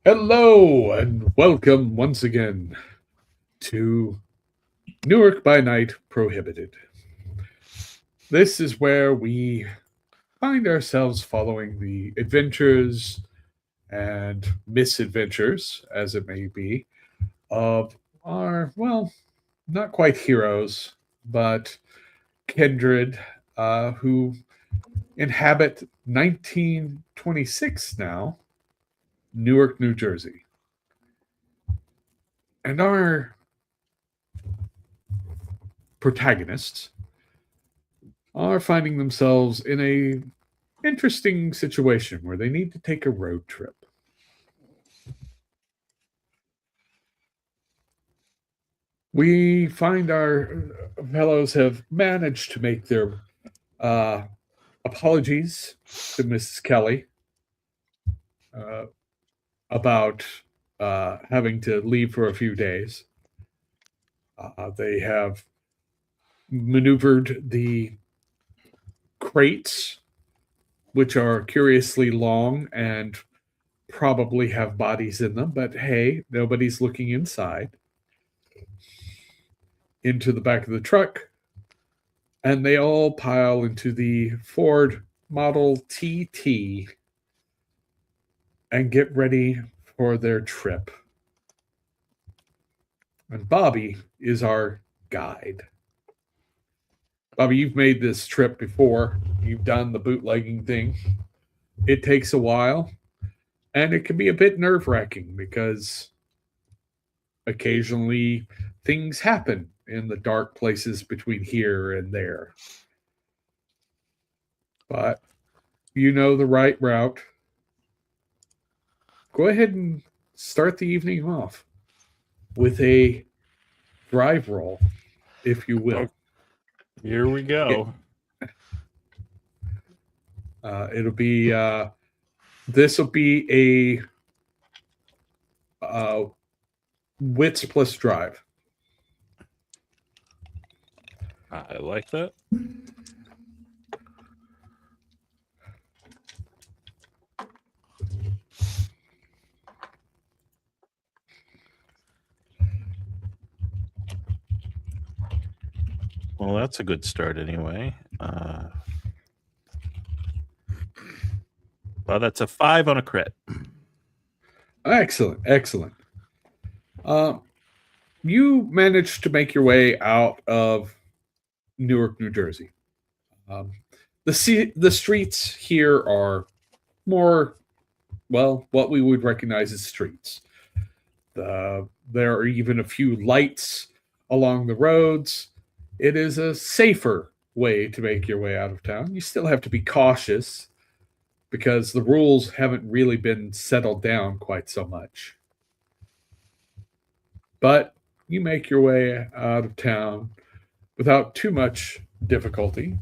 Hello and welcome once again to Newark by Night Prohibited. This is where we find ourselves following the adventures and misadventures, as it may be, of our, well, not quite heroes, but Kindred, who inhabit 1926 now, Newark, New Jersey. And our protagonists are finding themselves in a interesting situation where they need to take a road trip. We find our fellows have managed to make their uh, apologies to Mrs. Kelly uh, about having to leave for a few days. They have maneuvered the crates, which are curiously long and probably have bodies in them, but hey, nobody's looking inside, into the back of the truck, and they all pile into the Ford Model TT and get ready for their trip. And Bobby is our guide. Bobby, you've made this trip before. You've done the bootlegging thing. It takes a while, and it can be a bit nerve wracking because occasionally things happen in the dark places between here and there. But you know the right route. Go ahead and start the evening off with a drive roll, if you will. Here we go. It'll be this will be a wits plus drive. I like that. Well, that's a good start anyway. Well, that's a 5 on a crit. Excellent, excellent. You managed to make your way out of Newark, New Jersey. The streets here are more, well, what we would recognize as streets. There are even a few lights along the roads. It is a safer way to make your way out of town. You still have to be cautious because the rules haven't really been settled down quite so much. But you make your way out of town without too much difficulty.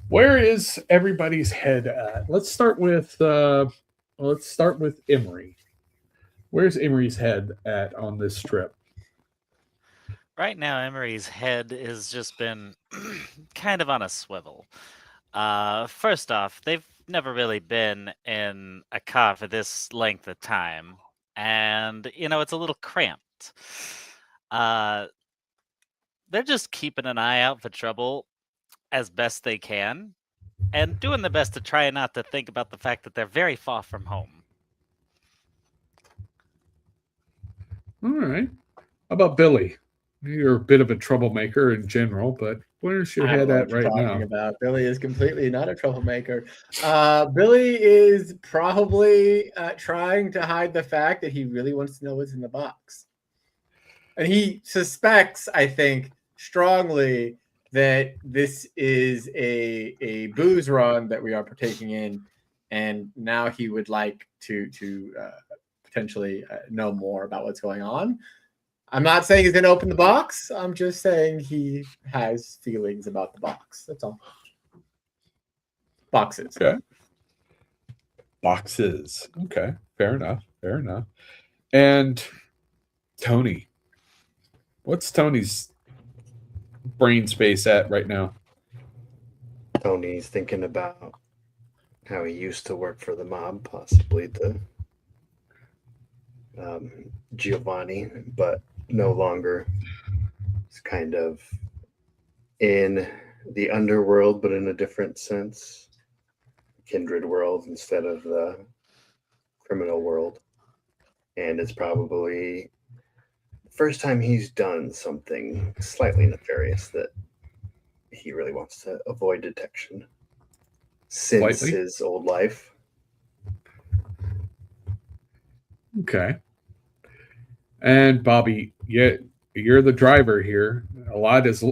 Where is everybody's head at? Let's start with Emory. Where's Emory's head at on this trip? Right now, Emory's head has just been kind of on a swivel. First off, they've never really been in a car for this length of time, and it's a little cramped. Uh, they're just keeping an eye out for trouble as best they can, and doing their best to try not to think about the fact that they're very far from home. All right. How about Billy? You're a bit of a troublemaker in general, but where's your head at right now? About Billy is completely not a troublemaker. Billy is probably trying to hide the fact that he really wants to know what's in the box, and he suspects, I think, strongly that this is a booze run that we are partaking in, and now he would like to potentially know more about what's going on. I'm not saying he's going to open the box. I'm just saying he has feelings about the box. That's all. Boxes. Okay. Boxes. Okay. Fair enough. Fair enough. And Tony. What's Tony's brain space at right now? Tony's thinking about how he used to work for the mob, possibly to Giovanni, but no longer. It's kind of in the underworld, but in a different sense. Kindred world instead of the criminal world. And it's probably the first time he's done something slightly nefarious that he really wants to avoid detection since Slightly? his old life. Okay. And Bobby, you're the driver here. A lot is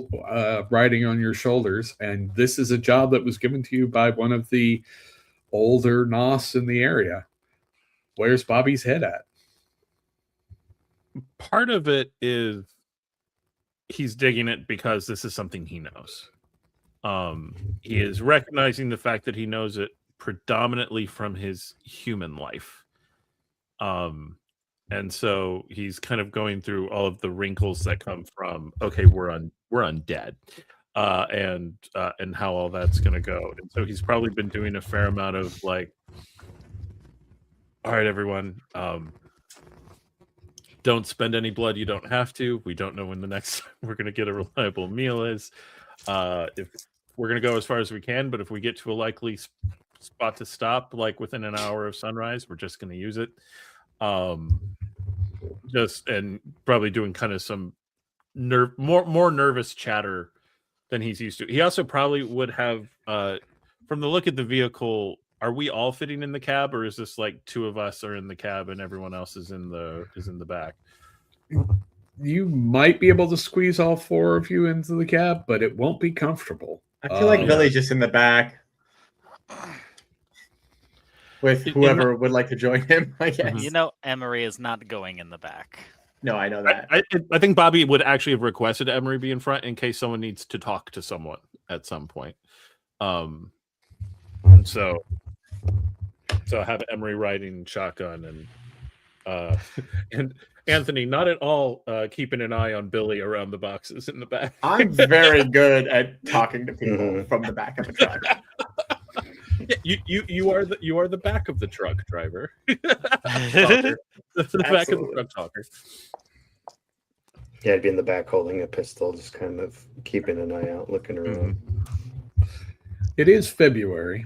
riding on your shoulders, and this is a job that was given to you by one of the older Nos in the area. Where's Bobby's head at? Part of it is he's digging it because this is something he knows. He is recognizing the fact that he knows it predominantly from his human life. And so he's kind of going through all of the wrinkles that come from, okay, we're undead, and how all that's going to go. And so he's probably been doing a fair amount of like, all right, everyone, don't spend any blood you don't have to. We don't know when the next time we're going to get a reliable meal is. If we're going to go as far as we can, but if we get to a likely spot to stop, like within an hour of sunrise, we're just going to use it. Just and probably doing kind of some more nervous chatter than he's used to. He also probably would have, from the look at the vehicle, are we all fitting in the cab, or is this like two of us are in the cab and everyone else is in the back? You might be able to squeeze all four of you into the cab, but it won't be comfortable. I feel like Billy's just in the back with whoever would like to join him, I guess. You know, Emory is not going in the back. No, I know that. I think Bobby would actually have requested Emory be in front in case someone needs to talk to someone at some point. So have Emory riding shotgun and Anthony not at all keeping an eye on Billy around the boxes in the back. I'm very good at talking to people from the back of the truck. You are the back of the truck driver. The back of the truck talker. Yeah, I'd be in the back holding a pistol, just kind of keeping an eye out, looking around. It is February,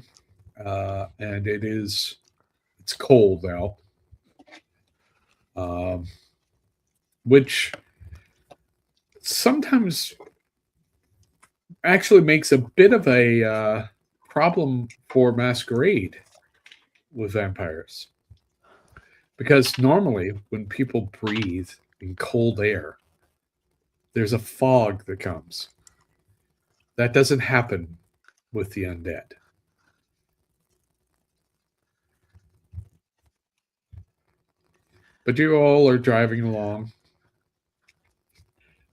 and it's cold out, which sometimes actually makes a bit of a problem for masquerade with vampires. Because normally when people breathe in cold air, there's a fog that comes. That doesn't happen with the undead. But you all are driving along.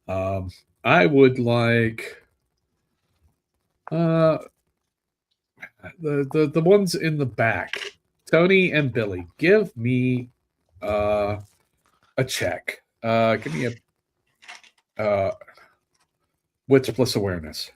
I would like the ones in the back, Tony and Billy. Give me a check. Give me a wits plus awareness.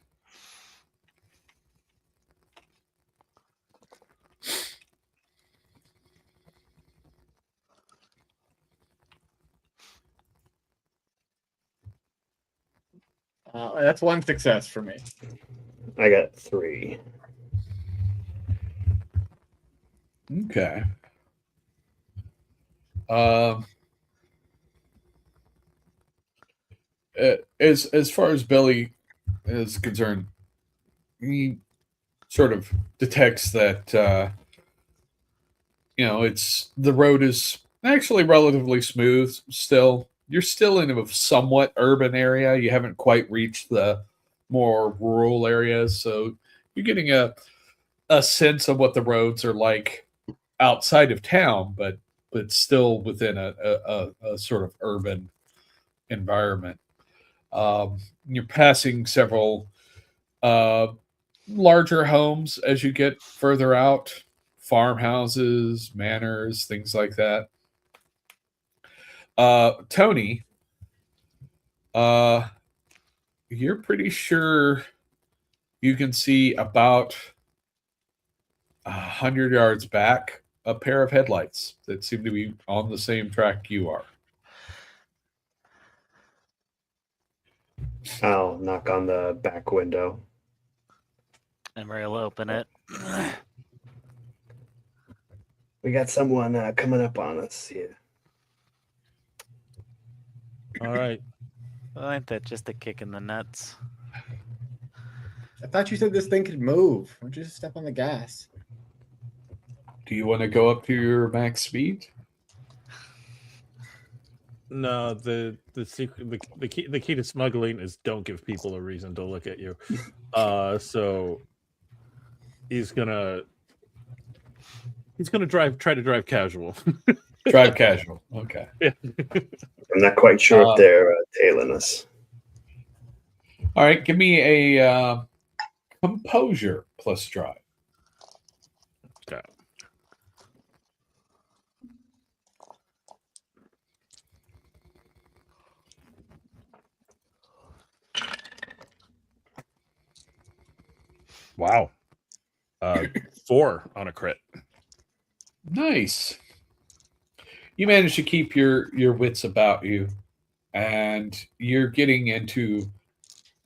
That's one success for me. I got 3. Okay. As far as Billy is concerned, he sort of detects that it's the road is actually relatively smooth still. You're still in a somewhat urban area. You haven't quite reached the more rural areas, so you're getting a sense of what the roads are like outside of town, but still within a sort of urban environment. You're passing several larger homes as you get further out, farmhouses, manors, things like that. Tony, you're pretty sure you can see about 100 yards back a pair of headlights that seem to be on the same track you are. I'll knock on the back window. Emory will open it. We got someone coming up on us here. All right. Well, ain't that just a kick in the nuts? I thought you said this thing could move. Why don't you just step on the gas? Do you want to go up to your max speed? No, the secret the key to smuggling is don't give people a reason to look at you. So he's gonna try to drive casual. Drive casual. Okay. I'm not quite sure if they're tailing us. All right. Give me a composure plus drive. Okay. Wow. 4 on a crit. Nice. You manage to keep your wits about you, and you're getting into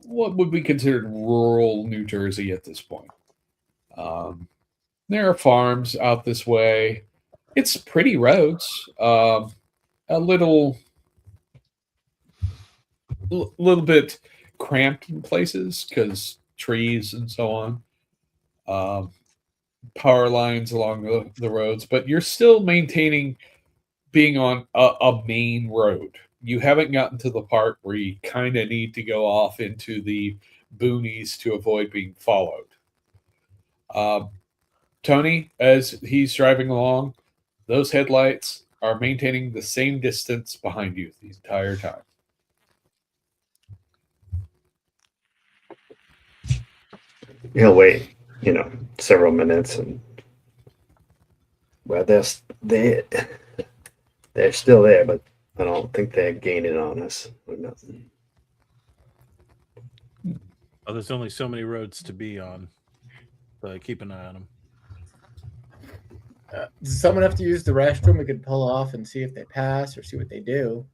what would be considered rural New Jersey at this point. There are farms out this way. It's pretty roads. A little bit cramped in places because trees and so on. Power lines along the roads, but you're still maintaining being on a main road. You haven't gotten to the part where you kind of need to go off into the boonies to avoid being followed. Tony, as he's driving along, those headlights are maintaining the same distance behind you the entire time. He'll wait, several minutes, and well, they're still there, but I don't think they're gaining on us or nothing. Oh, there's only so many roads to be on, but keep an eye on them. Does someone have to use the restroom? We could pull off and see if they pass or see what they do.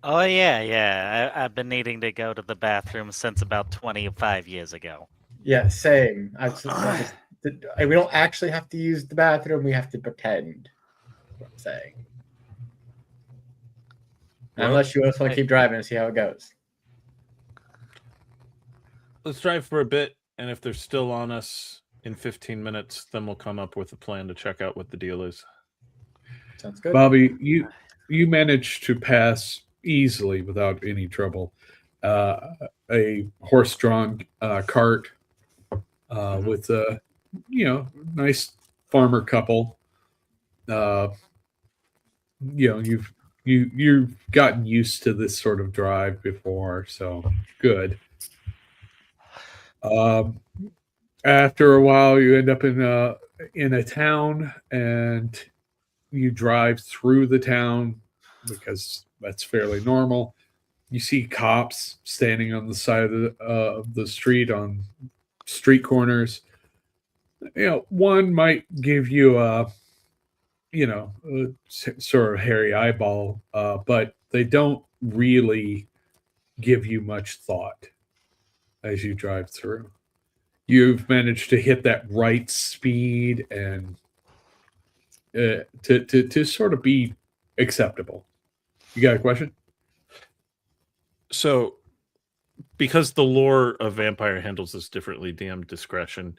Oh, yeah. I've been needing to go to the bathroom since about 25 years ago. Yeah, same. We don't actually have to use the bathroom. We have to pretend. That's what I'm saying. Well, unless you just want to keep driving and see how it goes. Let's drive for a bit, and if they're still on us in 15 minutes, then we'll come up with a plan to check out what the deal is. Sounds good. Bobby, you managed to pass easily without any trouble a horse-drawn cart with a nice farmer couple. You've gotten used to this sort of drive before, so good. After a while, you end up in a town, and you drive through the town because that's fairly normal. You see cops standing on the side of the street on street corners. One might give you a sort of hairy eyeball, but they don't really give you much thought as you drive through. You've managed to hit that right speed and to sort of be acceptable. You got a question? So, because the lore of Vampire handles this differently, DM discretion,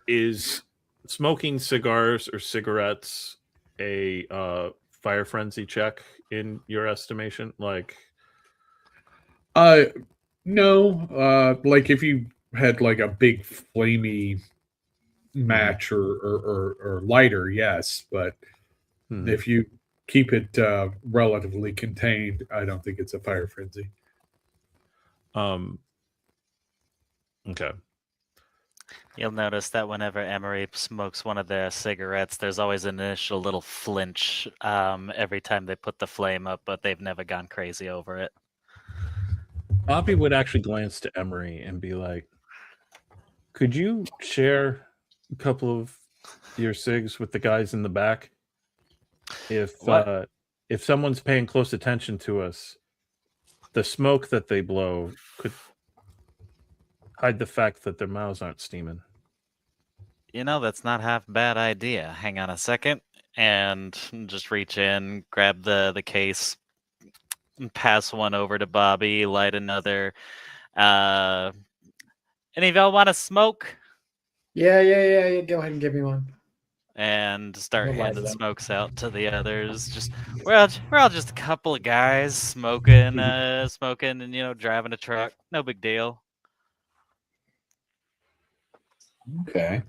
is smoking cigars or cigarettes a fire frenzy check in your estimation? No. Like if you had like a big flamey match or lighter, yes, but if you keep it relatively contained, I don't think it's a fire frenzy. Okay. You'll notice that whenever Emory smokes one of their cigarettes, there's always an initial little flinch every time they put the flame up, but they've never gone crazy over it. Bobby would actually glance to Emory and be like, could you share a couple of your SIGs with the guys in the back. What? If someone's paying close attention to us, the smoke that they blow could hide the fact that their mouths aren't steaming. That's not half a bad idea. Hang on a second, and just reach in, grab the case, and pass one over to Bobby, light another. Any of y'all want to smoke? Yeah. Go ahead and give me one. And start We'll light handing it up. smokes out to the others. Just we're all just a couple of guys smoking, smoking, and driving a truck. No big deal. Okay.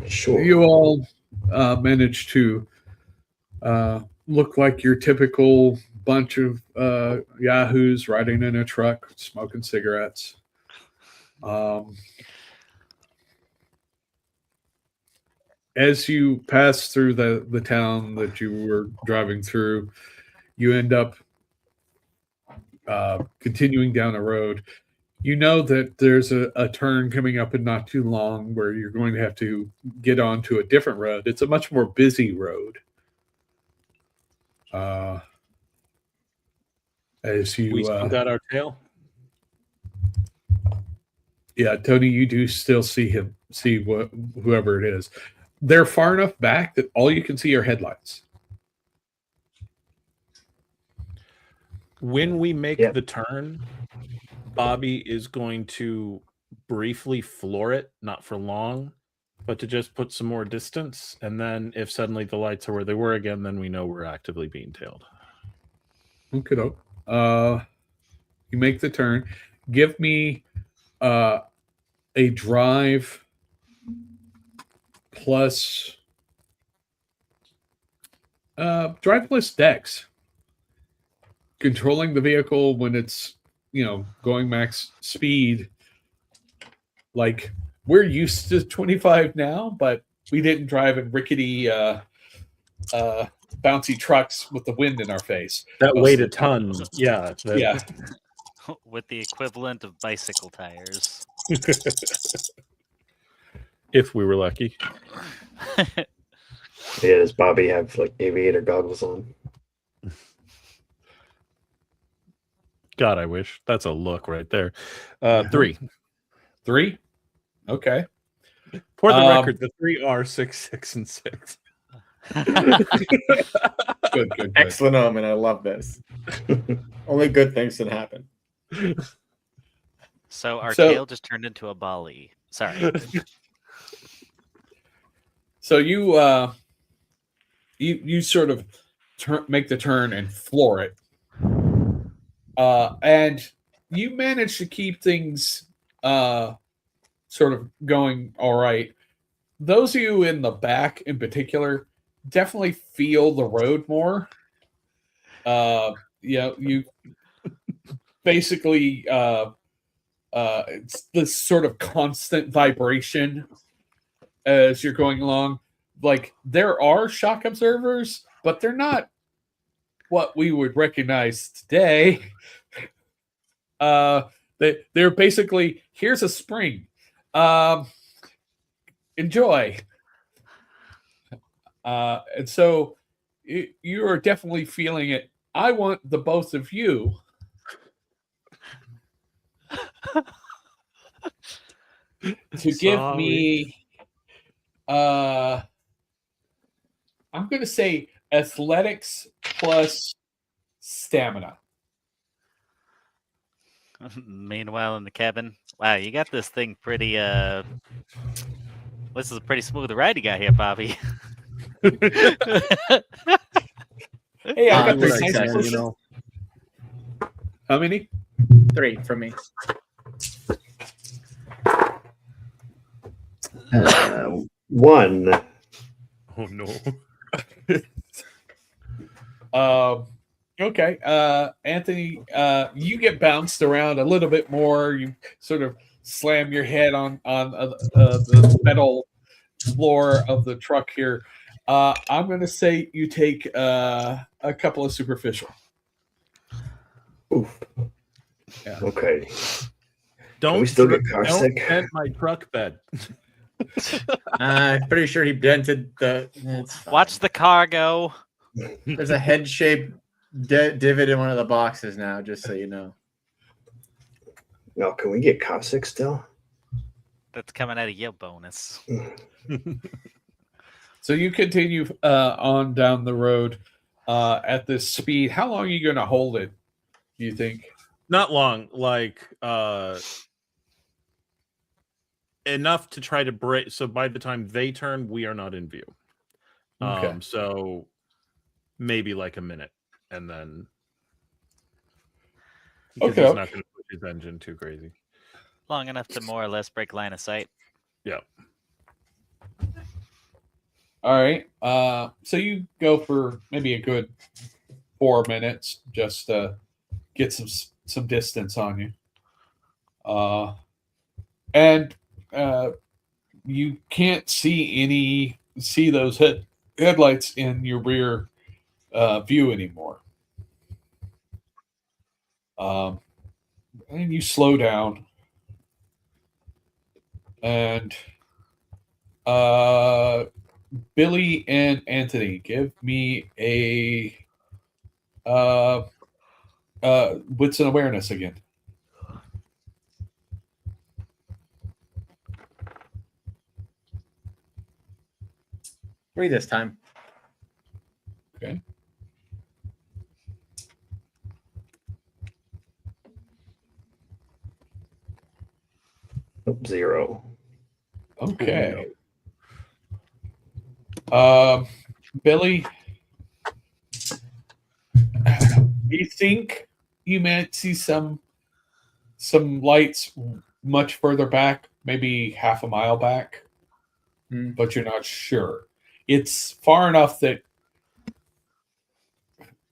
Sure. You all managed to look like your typical bunch of yahoos riding in a truck, smoking cigarettes. As you pass through the town that you were driving through, you end up continuing down a road. You know that there's a turn coming up in not too long where you're going to have to get onto a different road. It's a much more busy road. As We you still got our tail. yeah, Tony, you do still see whoever it is. They're far enough back that all you can see are headlights. When we make Yep. the turn, Bobby is going to briefly floor it, not for long, but to just put some more distance. And then if suddenly the lights are where they were again, then we know we're actively being tailed. Okay, you make the turn. Give me a drive plus dex. Controlling the vehicle when it's going max speed. Like, we're used to 25 now, but we didn't drive in rickety bouncy trucks with the wind in our face. That Most weighed of a the time. ton. Yeah. Yeah. With the equivalent of bicycle tires. If we were lucky. Yeah, does Bobby have like aviator goggles on? God, I wish. That's a look right there. Uh-huh. 3. 3? Okay. For the record, the 3 are 6, 6, and 6. Good. Excellent omen. I love this. Only good things can happen. So our tail just turned into a Bali. Sorry. So you sort of make the turn and floor it. And you manage to keep things sort of going all right. Those of you in the back in particular definitely feel the road more. You basically it's this sort of constant vibration as you're going along. Like, there are shock observers, but they're not what we would recognize today. They're basically, here's a spring. Enjoy. And so you are definitely feeling it. I want the both of you to give me I'm going to say athletics plus stamina. Meanwhile, in the cabin, wow, you got this thing pretty. This is a pretty smooth ride you got here, Bobby. Hey, I got this this nice nice cushion. How many? 3 from me. One. Oh, no. Okay. Anthony, you get bounced around a little bit more. You sort of slam your head on the metal floor of the truck here. I'm going to say you take a couple of superficial. Oof. Yeah. Okay. Don't we still get car don't sick? bend my truck bed. I'm pretty sure he dented the. It's fine. Watch the car go. There's a head-shaped divot in one of the boxes now, just so you know. No, can we get caustic still? That's coming out of your bonus. So you continue on down the road at this speed. How long are you going to hold it, do you think? Not long, like enough to try to break. So by the time they turn, we are not in view. Okay. So maybe like a minute, and then because he's not going to push his engine too crazy. Long enough to more or less break line of sight. Yeah. All right. So you go for maybe a good 4 minutes just to get some distance on you. And you can't see those headlights in your rear view anymore. And you slow down, and Billy and Anthony, give me a wits and awareness again. Three this time. Okay. Nope, 0. Okay. Billy, you think you might see some lights much further back, maybe half a mile back, but you're not sure. It's far enough that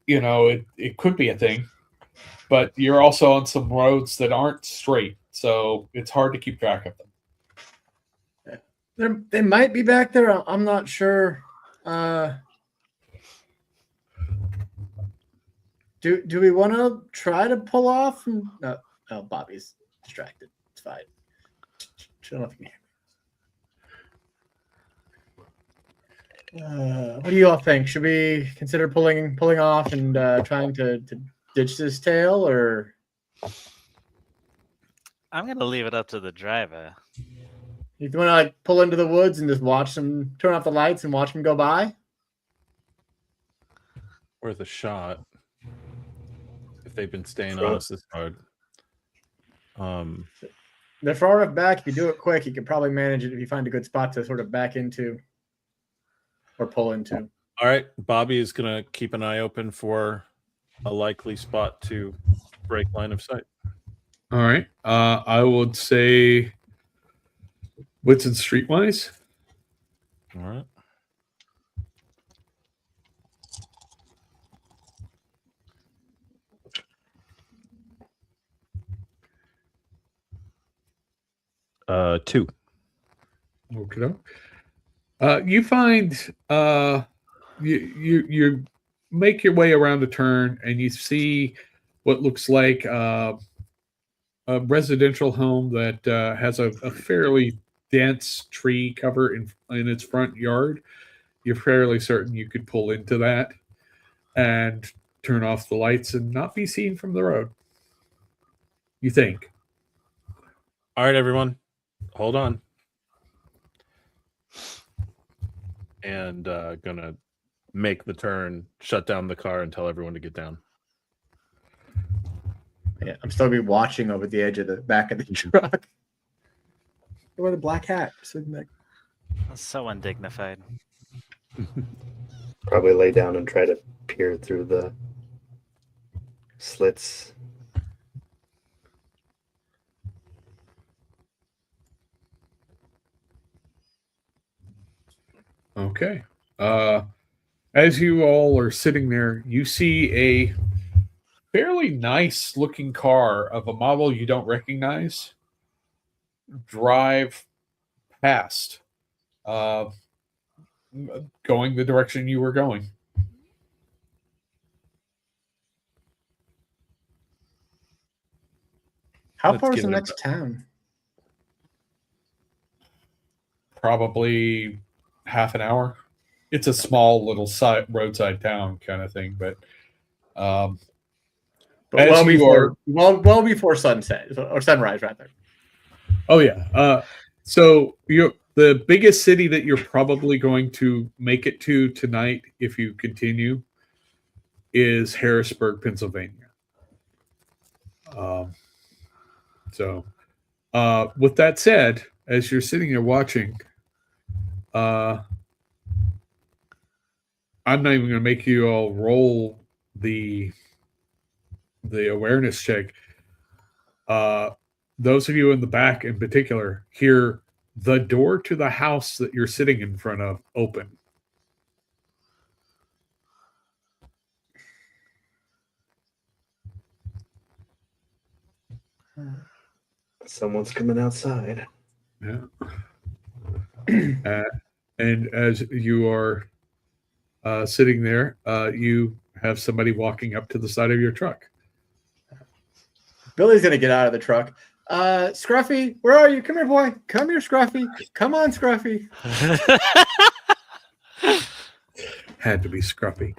it could be a thing, but you're also on some roads that aren't straight, so it's hard to keep track of them. They might be back there. I'm not sure. Do we want to try to pull off? No, Bobby's distracted. It's fine. I don't know if you can hear me. What do you all think? Should we consider pulling off and trying to ditch this tail, or? I'm gonna leave it up to the driver. You want to pull into the woods and just watch them turn off the lights and watch them go by? Worth a shot if they've been staying on us this hard. They're far enough back. If you do it quick, you can probably manage it if you find a good spot to sort of back into or pull into. All right, Bobby is gonna keep an eye open for a likely spot to break line of sight. All right. I would say wits and streetwise. All right. Two. Okay. You find you make your way around a turn and you see what looks like a residential home that has a fairly dense tree cover in its front yard. You're fairly certain you could pull into that and turn off the lights and not be seen from the road. You think? All right, everyone, hold on. And gonna make the turn, shut down the car, and tell everyone to get down. Yeah, I'm still be watching over the edge of the back of the truck. Wear the black hat. That's so undignified. Probably lay down and try to peer through the slits. Okay. As you all are sitting there, you see a fairly nice looking car of a model you don't recognize drive past, going the direction you were going. How Let's far is give the it a next town? probably half an hour. It's a small little roadside town kind of thing, but But as you are, well before sunset or sunrise, rather. oh yeah. So the biggest city that you're probably going to make it to tonight, if you continue, is Harrisburg, Pennsylvania. So, with that said, as you're sitting there watching, I'm not even going to make you all roll the awareness check. Those of you in the back, in particular, hear the door to the house that you're sitting in front of open. Someone's coming outside. Yeah. And as you are sitting there, you have somebody walking up to the side of your truck. Billy's gonna get out of the truck. Scruffy, where are you? Come here, boy. Come here, Scruffy. Come on, Scruffy. Had to be Scruffy.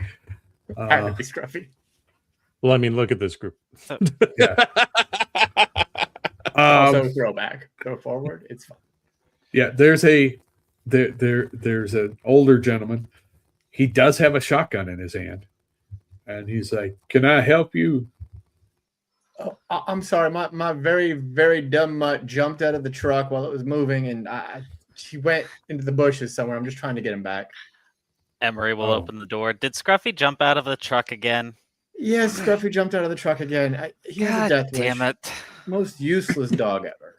Had to be Scruffy. Well, I mean, look at this group. Yeah. Also, throwback. Go forward. It's fine. Yeah, there's an older gentleman. He does have a shotgun in his hand, and he's like, "Can I help you?" Oh, I'm sorry. My very, very dumb mutt jumped out of the truck while it was moving, and she went into the bushes somewhere. I'm just trying to get him back. Emory will open the door. Did Scruffy jump out of the truck again? Yes, Scruffy jumped out of the truck again. He has a God death damn wish. it. Most useless dog ever.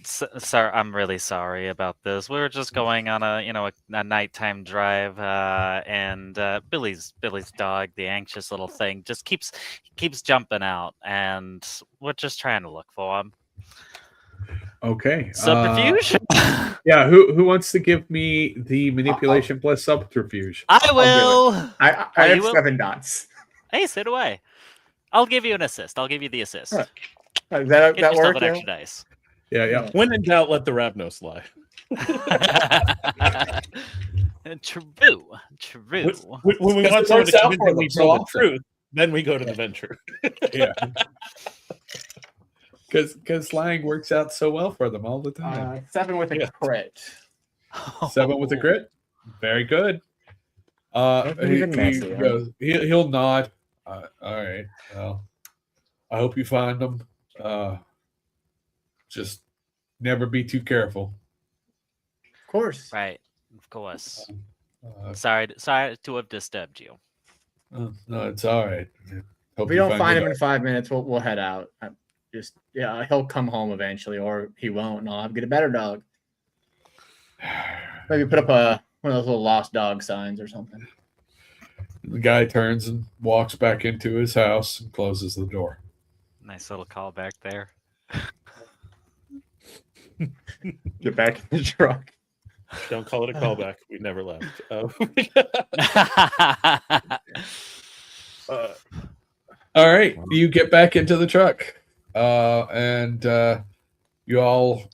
Sir, I'm really sorry about this. We were just going on a nighttime drive, and Billy's dog, the anxious little thing, just keeps jumping out, and we're just trying to look for him. Okay. Subterfuge? Yeah. Who wants to give me the manipulation plus subterfuge? I will. I you have will? 7 dots. Hey, sit away. I'll give you an assist. I'll give you the assist. All right. That Get yourself work? an Yeah? extra dice. Yeah. When in doubt, let the Ravnos lie. True. When we Because want it someone works to out convince for them we them so tell the often. truth, then we go to the venture. Yeah. Because lying works out so well for them all the time. 7 with a Yeah. crit. 7 with a crit. Very good. Nothing even messy, huh? goes, he'll nod. All right. Well, I hope you find them. Just never be too careful. Of course. Right. Of course. Uh, Sorry to have disturbed you. no, it's all right. Hope If we you don't find your him in 5 minutes, we'll head out. He'll come home eventually, or he won't, and I'll have to get a better dog. Maybe put up one of those little lost dog signs or something. The guy turns and walks back into his house and closes the door. Nice little callback there. Get back in the truck. Don't call it a callback. We never left. All right, you get back into the truck, and you all.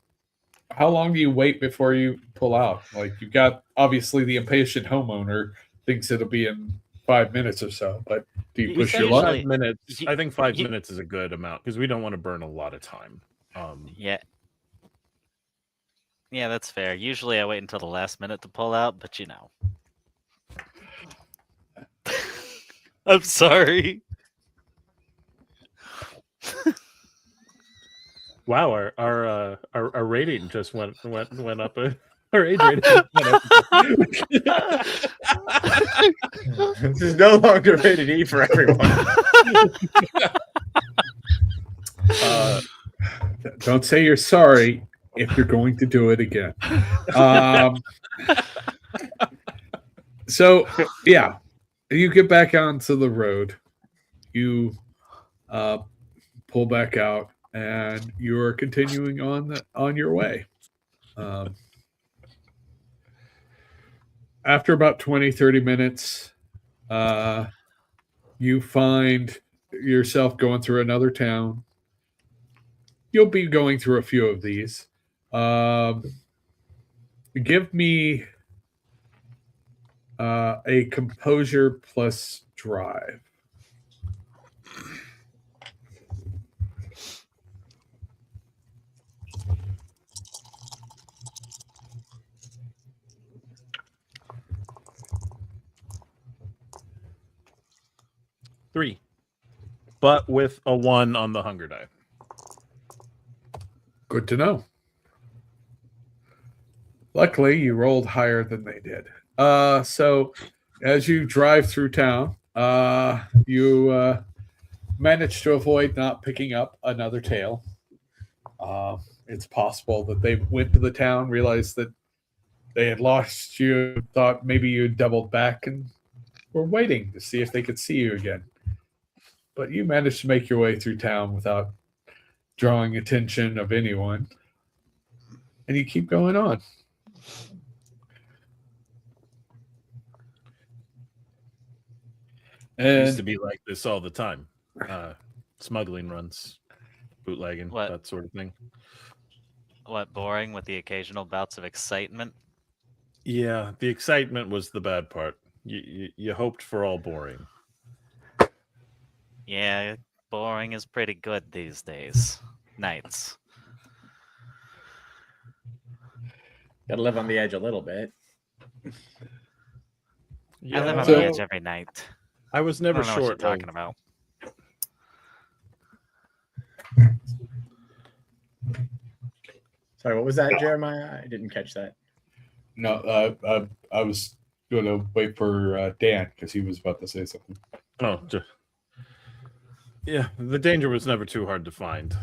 How long do you wait before you pull out? Like, you've got obviously the impatient homeowner thinks it'll be in 5 minutes or so, but do you You push said your usually- luck? 5 minutes. I think 5 you- minutes is a good amount because we don't want to burn a lot of time. Yeah. Yeah, that's fair. Usually I wait until the last minute to pull out, but I'm sorry. Wow, our rating just went up. Our age rating went up. This is no longer rated E for everyone. Don't say you're sorry if you're going to do it again. So, yeah, you get back onto the road. You pull back out, and you're continuing on your way. After about 20, 30 minutes, you find yourself going through another town. You'll be going through a few of these. Give me a composure plus drive. Three, but with a 1 on the hunger die. Good to know. Luckily, you rolled higher than they did. So as you drive through town, you manage to avoid not picking up another tail. It's possible that they went to the town, realized that they had lost you, thought maybe you doubled back, and were waiting to see if they could see you again. But you managed to make your way through town without drawing attention of anyone. And you keep going on. It used to And be like this all the time. Smuggling runs, bootlegging, What? that sort of thing. What, boring with the occasional bouts of excitement? Yeah, the excitement was the bad part. You hoped for all boring. Yeah, boring is pretty good these days. Nights. Gotta live on the edge a little bit. I live on So- the edge every night. I was I never don't know what you're short talking of about. Sorry, what was that, Jeremiah? I didn't catch that. no, I was going to wait for Dan because he was about to say something. Oh, yeah. The danger was never too hard to find.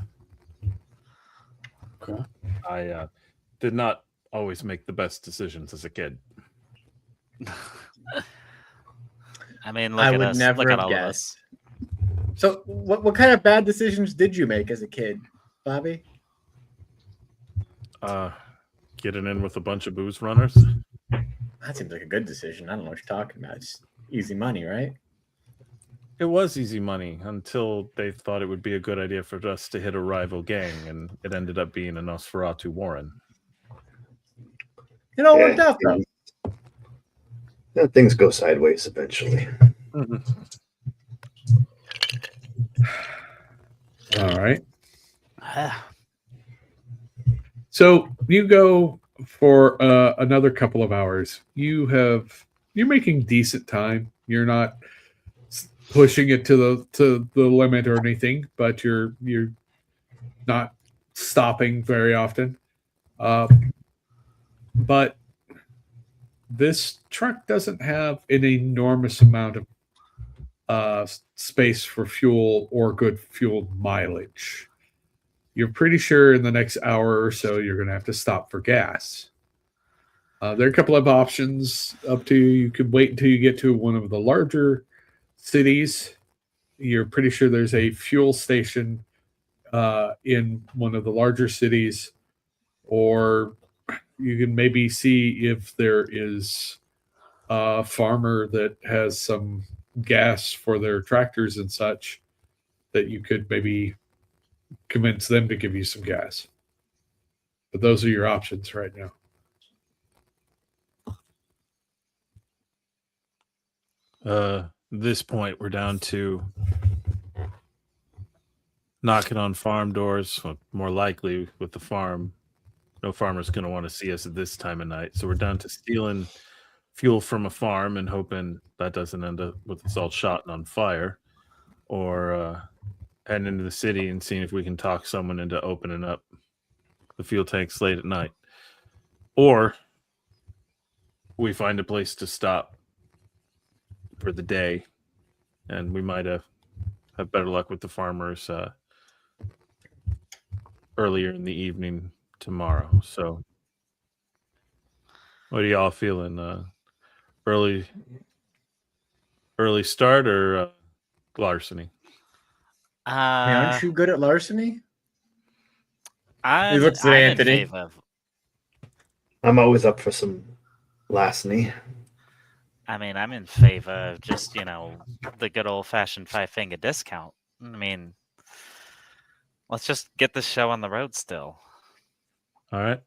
Okay. I did not always make the best decisions as a kid. I mean, look I at would us. never Look at have all of us. guessed. So, what kind of bad decisions did you make as a kid, Bobby? Getting in with a bunch of booze runners. That seems like a good decision. I don't know what you're talking about. It's easy money, right? It was easy money until they thought it would be a good idea for us to hit a rival gang, and it ended up being a Nosferatu Warren. It all worked out, though. Things go sideways eventually. All right. So you go for another couple of hours. You're making decent time. You're not pushing it to the limit or anything, but you're not stopping very often. But this truck doesn't have an enormous amount of space for fuel or good fuel mileage. You're pretty sure in the next hour or so you're going to have to stop for gas. There are a couple of options up to you. You could wait until you get to one of the larger cities. You're pretty sure there's a fuel station in one of the larger cities, or you can maybe see if there is a farmer that has some gas for their tractors and such that you could maybe convince them to give you some gas. But those are your options right now. This point, we're down to knocking on farm doors. Well, more likely with the farm, no farmer's going to want to see us at this time of night. So we're down to stealing fuel from a farm and hoping that doesn't end up with us all shot and on fire, or heading into the city and seeing if we can talk someone into opening up the fuel tanks late at night, or we find a place to stop for the day, and we might have better luck with the farmers earlier in the evening tomorrow. So what are y'all feeling? Early start or larceny? Aren't you good at larceny? I'm, He looks at I'm Anthony. in favor of, I'm always up for some larceny. I'm in favor of just, the good old-fashioned 5-finger discount. I mean, let's just get this show on the road still. All right,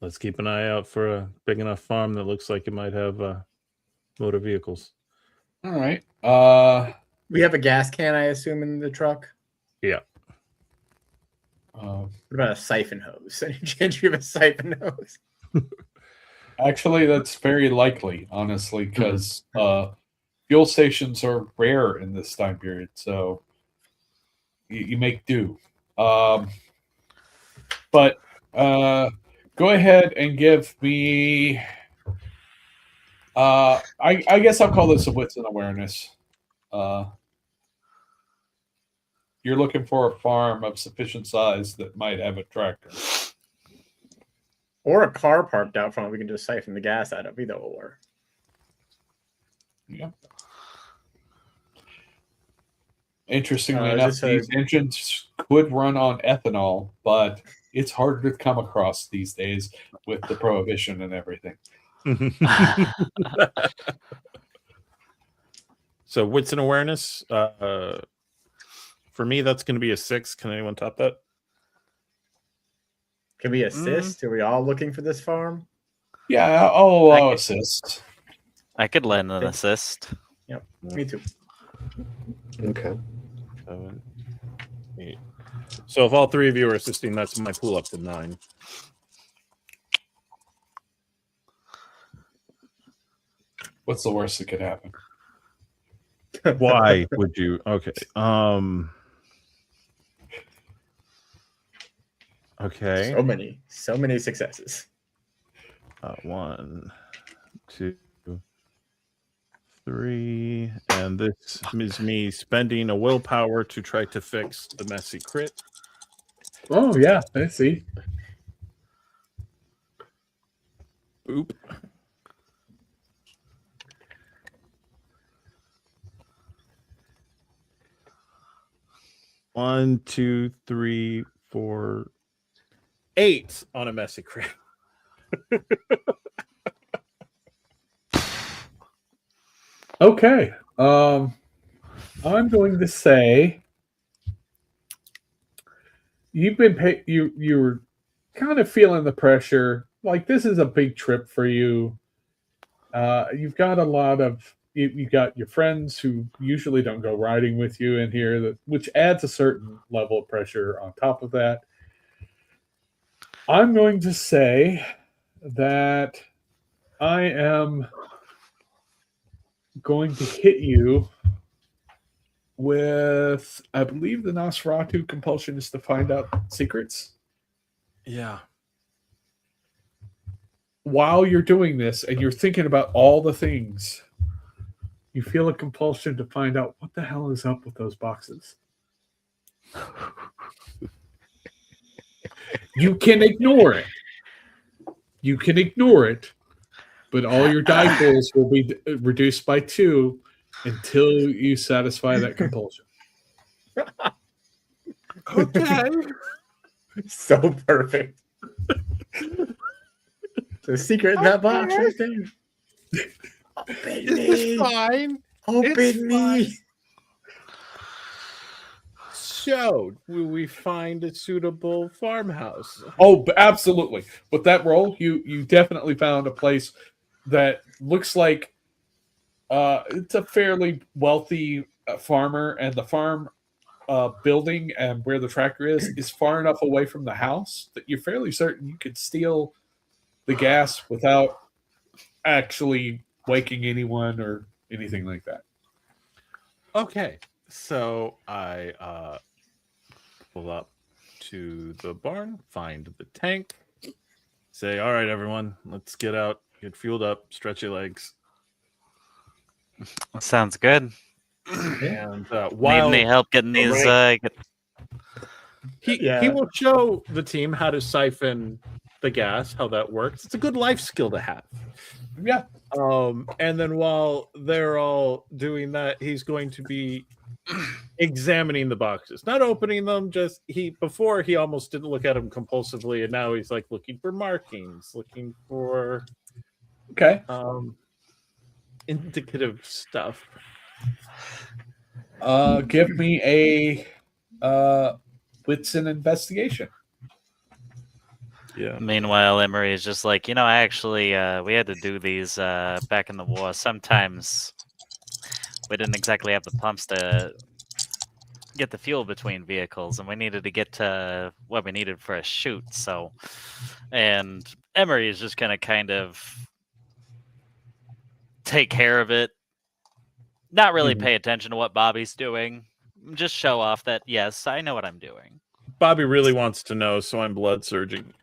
Let's keep an eye out for a big enough farm that looks like it might have motor vehicles. All right. We have a gas can, I assume, in the truck. Yeah. What What about a siphon hose? Any chance you have a siphon hose? Actually, that's very likely, honestly, because fuel stations are rare in this time period, so you make do. But go ahead and give me. I guess I'll call this a wits and awareness. You're looking for a farm of sufficient size that might have a tractor. Or a car parked out front we can just siphon the gas out of, either or. Yeah. Interestingly Is enough, this a- these engines could run on ethanol, but it's harder to come across these days with the prohibition and everything. So wits and awareness. For me, that's going to be a 6. Can anyone top that? Can we assist? Are we all looking for this farm? Yeah, I'll assist. I could lend an assist. Yep, me too. Okay. 7, 8. So if all 3 of you are assisting, that's my pool up to 9. What's the worst that could happen? Why would you? Okay. Okay. So many successes. 1, 2, 3, and this is me spending a willpower to try to fix the messy crit. Oh yeah, I see. Boop. One, 2, 3, 4, 8 on a messy crit. Okay. I'm going to say you've been you were kind of feeling the pressure. Like this is a big trip for you. You've got a lot of you got your friends who usually don't go riding with you in here, which adds a certain level of pressure on top of that. I'm going to say that I am going to hit you with, I believe the Nosferatu compulsion is to find out secrets. Yeah. While you're doing this and you're thinking about all the things, you feel a compulsion to find out what the hell is up with those boxes. You can ignore it. You can ignore it, but all your die rolls will be reduced by 2 until you satisfy that compulsion. Okay. So perfect. The secret in that box right there. Open me. Fine. Open me. So, will we find a suitable farmhouse? Oh, absolutely. With that roll, you definitely found a place that looks like it's a fairly wealthy farmer, and the farm building and where the tractor is far enough away from the house that you're fairly certain you could steal the gas without actually waking anyone or anything like that. Okay. So, I pull up to the barn, find the tank, say, all right, everyone, let's get out, get fueled up, stretch your legs. Sounds good. And Need while any help getting these? he Yeah. will show the team how to siphon the gas, how that works. It's a good life skill to have. Yeah. And then while they're all doing that, he's going to be examining the boxes, not opening them. Just before he almost didn't look at them compulsively, and now he's like looking for markings, looking for Okay. indicative stuff. Give me a wits and investigation. Yeah. Meanwhile, Emory is just like, I actually, we had to do these back in the war. Sometimes we didn't exactly have the pumps to get the fuel between vehicles, and we needed to get to what we needed for a shoot. So, and Emory is just gonna kind of take care of it, not really pay attention to what Bobby's doing, just show off that yes, I know what I'm doing. Bobby really wants to know, so I'm blood surging.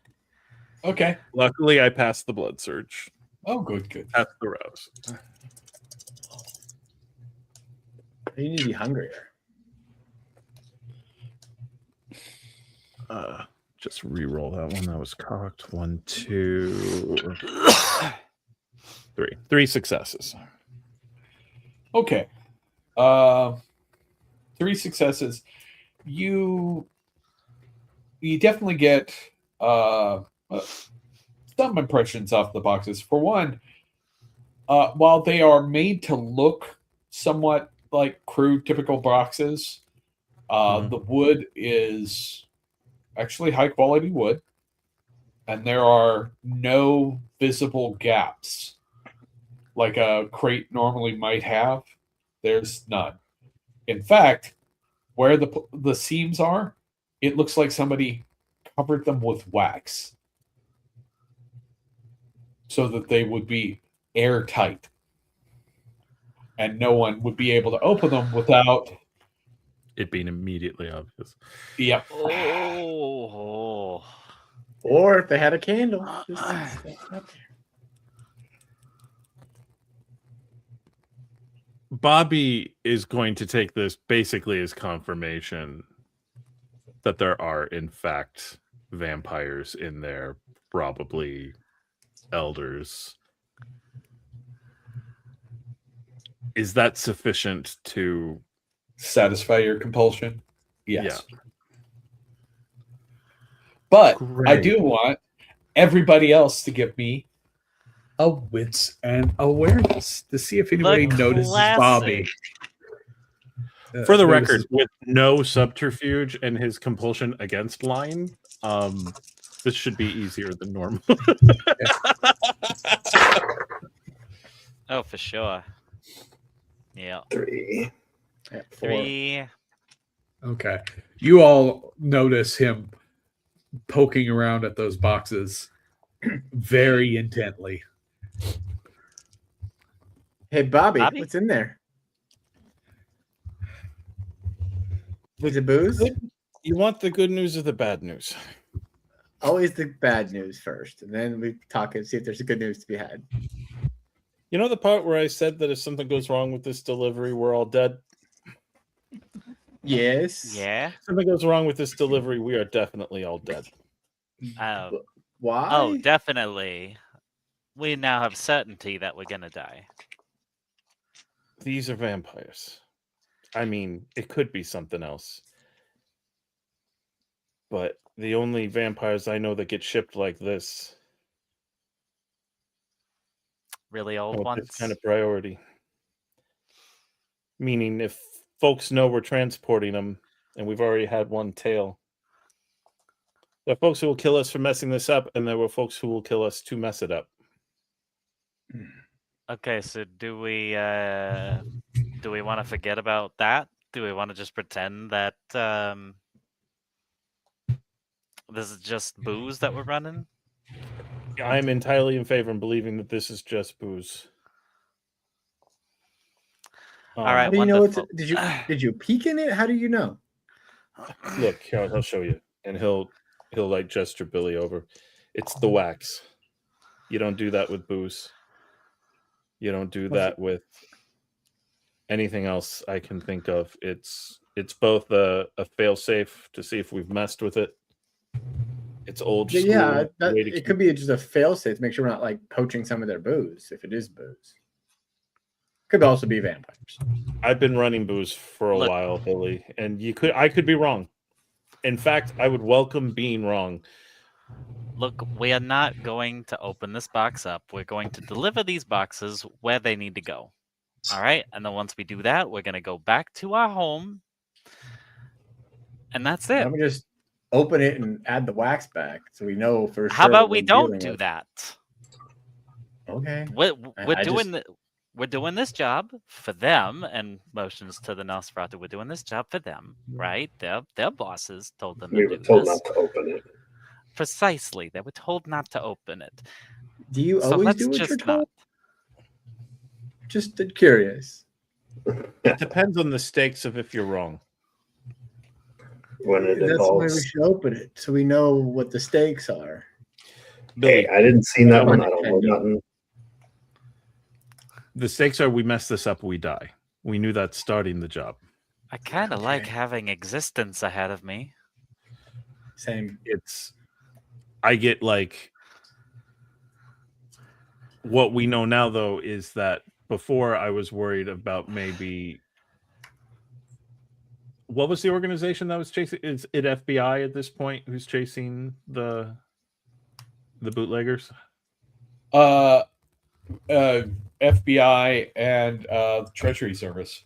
Okay. Luckily, I passed the blood surge. Oh, good. That's the rouse. You need to be hungrier. Just re-roll that one. That was cocked. 1, 2, 3. 3 successes. Okay. 3 successes. You definitely get some impressions off the boxes. For one, while they are made to look somewhat like crude, typical boxes, the wood is actually high quality wood, and there are no visible gaps like a crate normally might have. There's none. In fact, where the seams are, it looks like somebody covered them with wax so that they would be airtight and no one would be able to open them without it being immediately obvious. Yep. Oh. Or if they had a candle. Just up there. Bobby is going to take this basically as confirmation that there are, in fact, vampires in there, probably elders. Is that sufficient to Satisfy your compulsion? Yes. Yeah. But Great. I do want everybody else to give me a wits and awareness to see if anybody notices Bobby. For the record, with no subterfuge and his compulsion against lying, this should be easier than normal. Oh, for sure. Yeah. 3. Yeah, 4. 3. Okay. You all notice him poking around at those boxes very intently. Hey, Bobby, Bobby? what's in there? Was it booze? You want the good news or the bad news? Always the bad news first, and then we talk and see if there's a good news to be had. You know the part where I said that if something goes wrong with this delivery, we're all dead? Yes. Yeah. If something goes wrong with this delivery, we are definitely all dead. Why? Oh, definitely. We now have certainty that we're gonna die. These are vampires. I mean, it could be something else. But the only vampires I know that get shipped like this Really old with ones. this kind of priority. Meaning, if folks know we're transporting them, and we've already had one tail, there are folks who will kill us for messing this up, and there were folks who will kill us to mess it up. Okay, so do we want to forget about that? Do we want to just pretend that this is just booze that we're running? I'm entirely in favor of believing that this is just booze. All right, How do you know it's? wonderful. Did you peek in it? How do you know? Look, he'll show you, and he'll like gesture Billy over. It's the wax. You don't do that with booze. You don't do that with anything else I can think of. It's both a fail-safe to see if we've messed with it. It's old school. Yeah, way to it keep- could be just a fail-safe to make sure we're not like poaching some of their booze. If it is booze, could also be vampires. I've been running booze for a Look. while, Billy, and I could be wrong. In fact, I would welcome being wrong. Look, we are not going to open this box up. We're going to deliver these boxes where they need to go. All right? And then once we do that, we're going to go back to our home. And that's it. Let me just open it and add the wax back so we know for sure. How about what we we're don't dealing do with. that? Okay. We're I doing just- we're doing this job for them, and motions to the Nosferatu. We're doing this job for them, right? Their bosses told them We to were do told this. not to open it. Precisely, they were told not to open it. Do you So always let's do what you're just told? not. Just curious. It depends on the stakes of if you're wrong. When it That's why we involves, should open it so we know what the stakes are. Billy, hey, I didn't see nothing. Or I don't know Nintendo. nothing. the stakes are we mess this up, we die. We knew that starting the job. I kind of like Okay. having existence ahead of me. Same. I get like what we know now though is that before I was worried about maybe what was the organization that was chasing? Is it FBI at this point who's chasing the bootleggers? FBI and Treasury Service.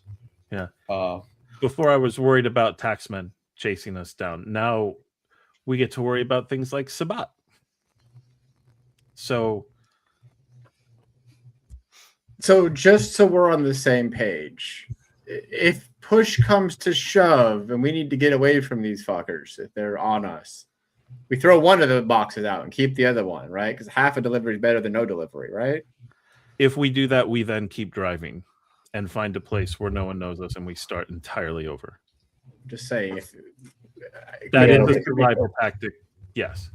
Yeah. Uh, Before I was worried about taxmen chasing us down. Now we get to worry about things like Sabat. So just so we're on the same page, if push comes to shove and we need to get away from these fuckers if they're on us, we throw one of the boxes out and keep the other one, right? Because half a delivery is better than no delivery, right? if we do that, we then keep driving and find a place where no one knows us and we start entirely over. Just saying. If, That Yeah, I is don't a think- survival tactic, yes.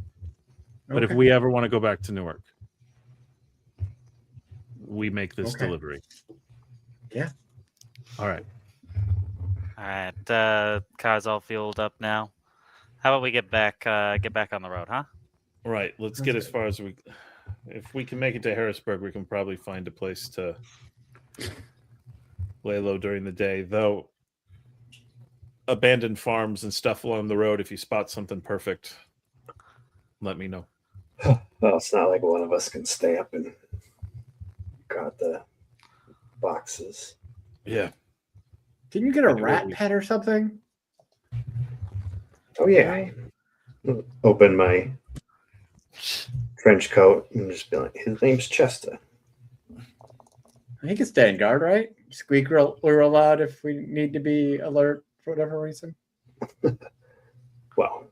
But if Okay. we ever want to go back to Newark, we make this Okay. delivery. Yeah. All right. All right, cars all fueled up now. How about we get back on the road, huh? All right. Let's Sounds get as good. far as we. If we can make it to Harrisburg, we can probably find a place to lay low during the day. Though abandoned farms and stuff along the road, if you spot something perfect, let me know. Well, it's not like one of us can stay up and got the boxes. Yeah. Didn't you get a Anyway, rat we- pet or something? Oh yeah. Open my trench coat and just be like, his name's Chester. He can stay in guard, right? Squeak real loud if we need to be alert for whatever reason. Well,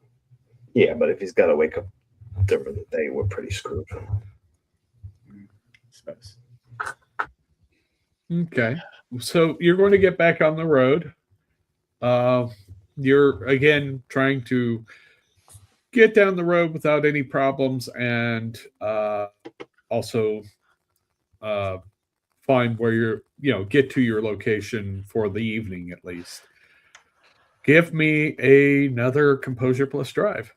yeah, but if he's got to wake up during the day, we're pretty screwed. I suppose. okay. So you're going to get back on the road. You're again trying to get down the road without any problems and also find where get to your location for the evening at least. Give me another composure plus drive.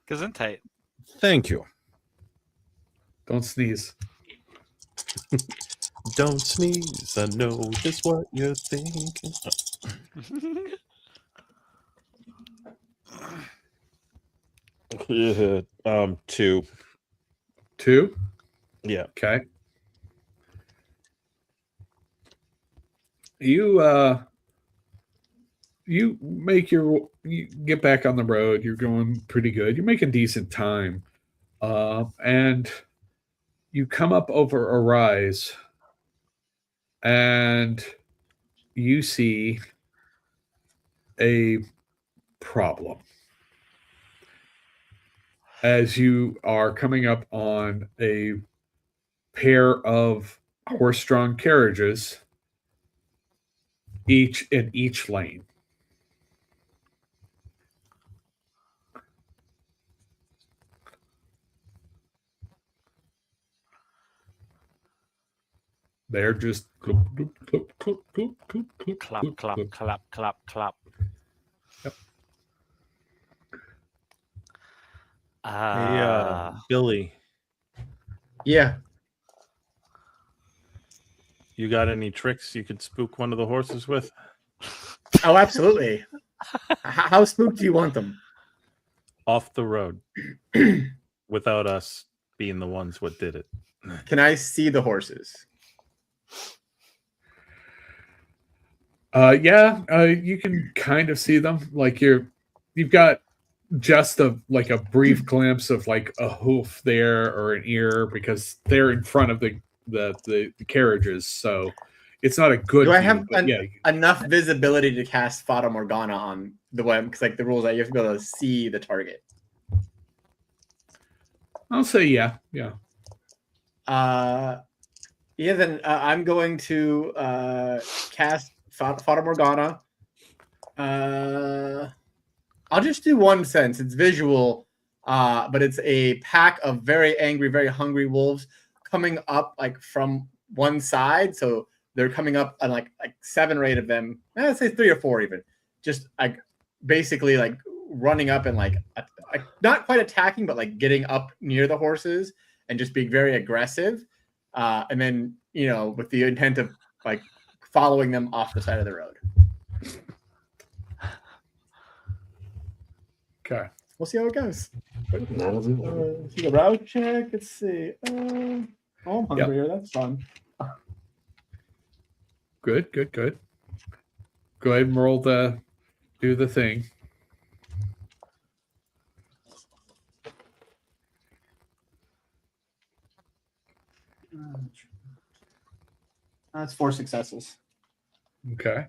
Gesundheit. Thank you. Don't sneeze. Don't sneeze. I know just what you're thinking. Two. 2. Yeah. Okay. You you get back on the road. You're going pretty good. You're making decent time. And you come up over a rise and you see a problem. As you are coming up on a pair of horse-drawn carriages, each in each lane. They're just clop, clop, clop, clop, clop, clop, Clap, clap, clop. clap, clap, clap. Yep. Hey, Billy, Yeah. you got any tricks you could spook one of the horses with? Oh, absolutely. How spooked do you want them? Off the road without us being the ones what did it. Can I see the horses? You can kind of see them. Like you've got just a brief glimpse of like a hoof there or an ear because they're in front of the carriages. So it's not a good Do I view, have but enough visibility to cast Fata Morgana on the web? Because like the rules that you have to be able to see the target. I'll say yeah. Then I'm going to cast Fata Morgana. I'll just do one sense. It's visual, but it's a pack of very angry, very hungry wolves coming up like from one side. So they're coming up on like 7 or 8 of them. I'd say 3 or 4 even. Just like basically like running up and like not quite attacking, but like getting up near the horses and just being very aggressive. And then, with the intent of like following them off the side of the road. Okay. We'll see how it goes. That'll do. See the route check. Let's see. I'm hungrier. That's fun. Good. Go ahead and do the thing. That's 4 successes. Okay.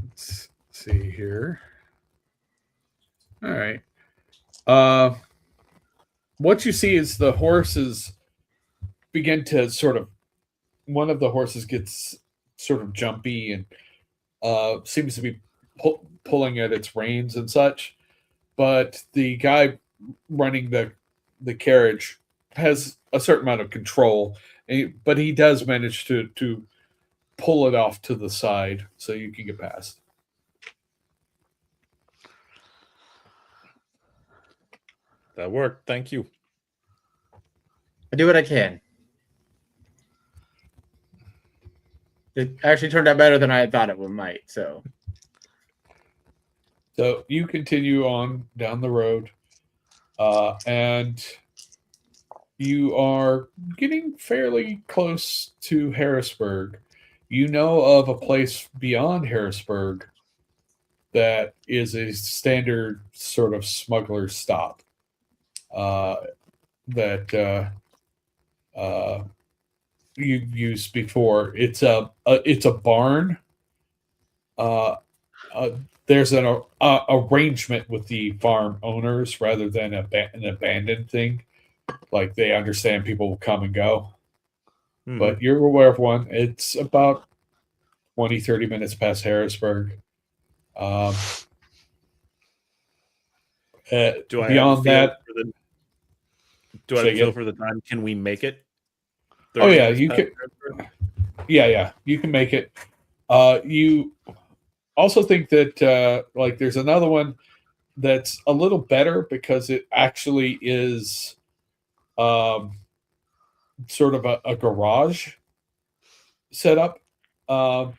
Let's see here. All right. What you see is the horses begin to one of the horses gets sort of jumpy and seems to be pulling at its reins and such. But the guy running the carriage has a certain amount of control, but he does manage to pull it off to the side so you can get past. That worked. Thank you. I do what I can. It actually turned out better than I had thought it might. So you continue on down the road, and you are getting fairly close to Harrisburg. You know of a place beyond Harrisburg that is a standard sort of smuggler stop that you've used before. It's a barn. There's an arrangement with the farm owners rather than an abandoned thing. Like they understand people will come and go. Mhm. But you're aware of one. It's about 20, 30 minutes past Harrisburg. Do I Beyond that, do I have a feel for the time? Can we make it? Oh yeah, 30 you minutes can. past Harrisburg? Yeah, you can make it. You also think that there's another one that's a little better because it actually is sort of a garage setup that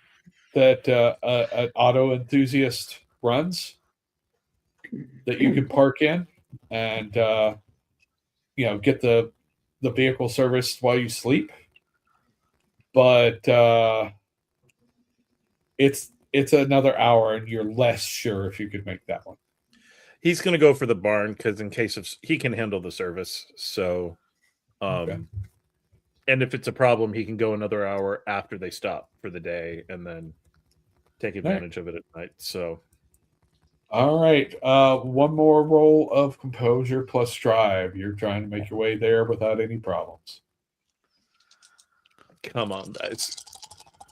an auto enthusiast runs that you can park in and get the vehicle serviced while you sleep. But it's another hour, and you're less sure if you could make that one. He's going to go for the barn because in case of he can handle the service. So, Okay. And if it's a problem, he can go another hour after they stop for the day and then take advantage of it at night. So, All right. One more roll of composure plus drive. You're trying to make your way there without any problems. come on, guys.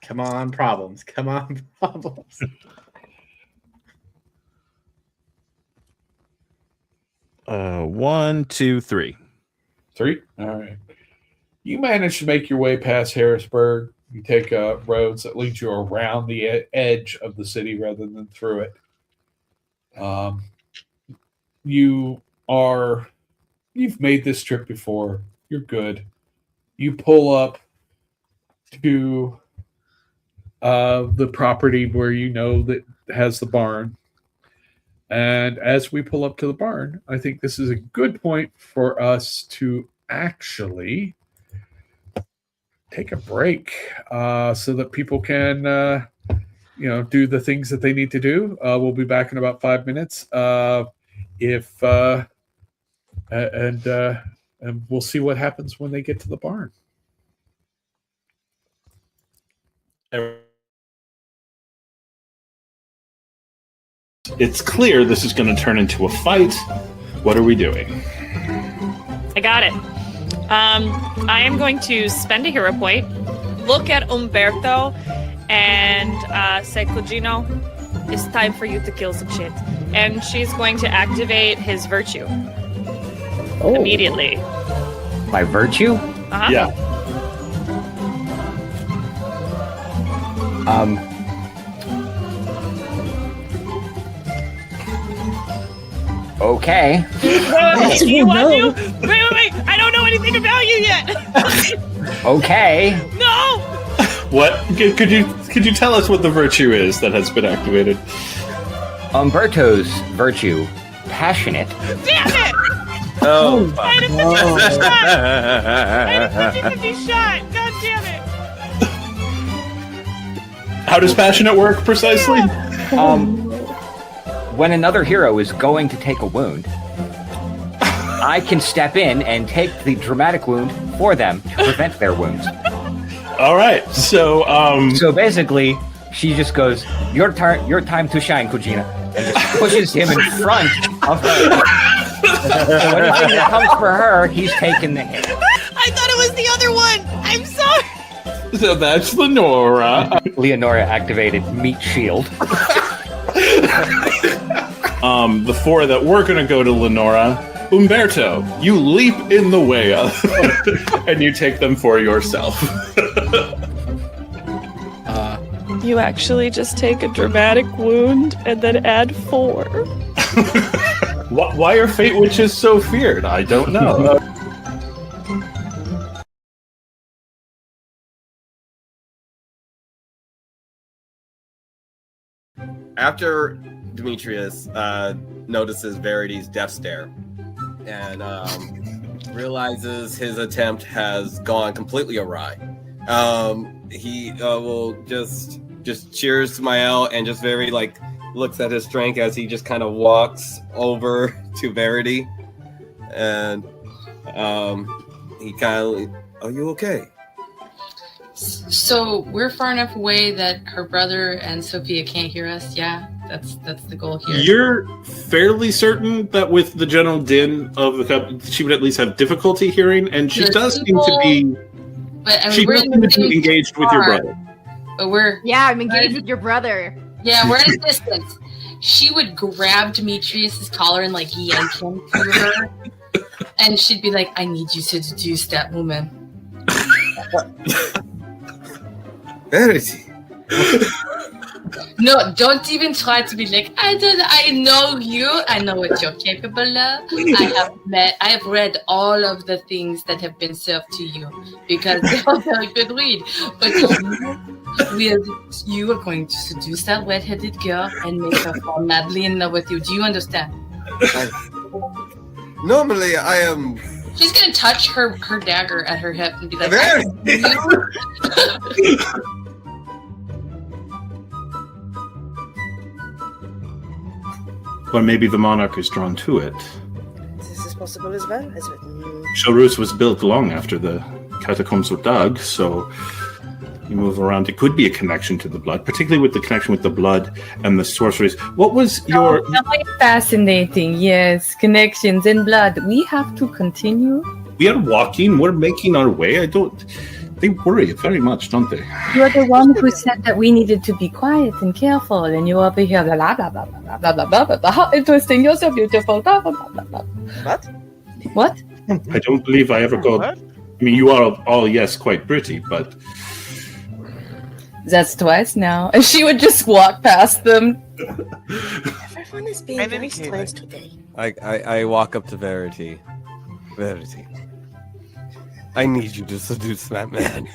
come on, problems. Come on, problems. 1, 2, 3. 3. All right. You manage to make your way past Harrisburg. You take roads that lead you around the edge of the city rather than through it. You've made this trip before. You're good. You pull up to the property where you know that has the barn. And as we pull up to the barn, I think this is a good point for us to actually take a break so that people can, do the things that they need to do. We'll be back in about 5 minutes. And we'll see what happens when they get to the barn. It's clear this is going to turn into a fight. What are we doing? I got it. I am going to spend a hero point, look at Umberto, and say, Cugino, it's time for you to kill some shit. And she's going to activate his virtue immediately. By virtue? Uh-huh. Yeah. Okay. Wait, do you want to? Wait. I don't know anything about you yet. Okay. No! What? Could you tell us what the virtue is that has been activated? Umberto's virtue, passionate. Damn it! Oh, I had a 50-50 shot. God damn it! how does passionate work precisely? When another hero is going to take a wound, I can step in and take the dramatic wound for them to prevent their wounds. All right. So So basically, she just goes, your time to shine, Kujina, and just pushes him in front of her. So anything that comes for her, he's taking the hit. I thought it was the other one. I'm sorry. so that's Lenora. Leonora activated Meat Shield. The four that were going to go to Lenora. Umberto, you leap in the way of, and you take them for yourself. You actually just take a dramatic wound and then add 4. Why are Fate Witches so feared? I don't know. After Demetrius notices Verity's death stare and realizes his attempt has gone completely awry, he will just cheers Smael and just very looks at his strength as he just kind of walks over to Verity, and he kind of, are you okay? So we're far enough away that her brother and Sophia can't hear us. Yeah, that's the goal here. You're fairly certain that with the general din of the cup, she would at least have difficulty hearing, and she does seem to be. But I mean, She we're does in seem the to be same engaged with your car, brother. But we're I'm engaged with your brother. Yeah, we're at a distance. She would grab Demetrius's collar and yank him to her, and she'd be like, "I need you to deduce that woman." Verity. No, don't even try to be like, I know you. I know what you're capable of. I have read all of the things that have been served to you because they are very good read. But you are going to seduce that red-headed girl and make her fall madly in love with you. Do you understand? Normally, I am. She's gonna touch her dagger at her hip and be like, Or maybe the monarch is drawn to it. This is possible as well, isn't it? Shalrus was built long after the catacombs were dug, so you move around. It could be a connection to the blood, particularly with the connection with the blood and the sorceries. What was your... Fascinating, yes. Connections in blood. We have to continue. We are walking. We're making our way. They worry very much, don't they? You're the one who said that we needed to be quiet and careful, and you over here, blah, blah, blah, blah, blah, blah, blah, blah, blah. How interesting. You're so beautiful. Blah, blah, blah, blah, blah. What? What? I don't believe I ever got... I mean, you are all, yes, quite pretty, but... That's twice now. And she would just walk past them. Everyone is being very strange today. I walk up to Verity. Verity. I need you to seduce that man.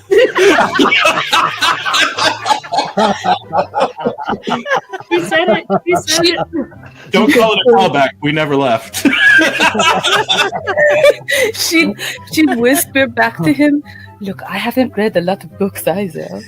He said it. Don't call it a callback. We never left. She'd whisper back to him, Look, I haven't read a lot of books either.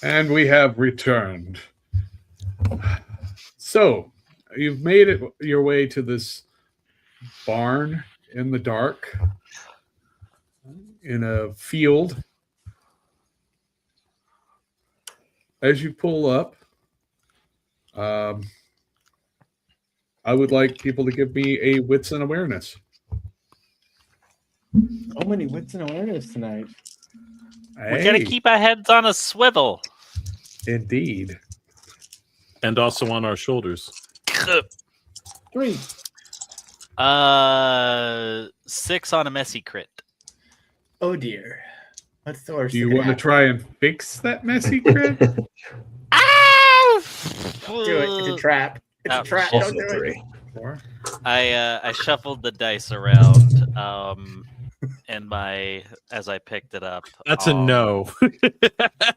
And we have returned. So, you've made it your way to this barn in the dark, in a field. As you pull up, I would like people to give me a wits and awareness. So many wits and awareness tonight. We gotta keep our heads on a swivel. Indeed. And also on our shoulders. 3. 6 on a messy crit. Oh dear. What's the worst? Do you want to try and fix that messy crit? Do it. It's a trap. It's a trap. Don't do it. I shuffled the dice around in my as I picked it up. That's a no.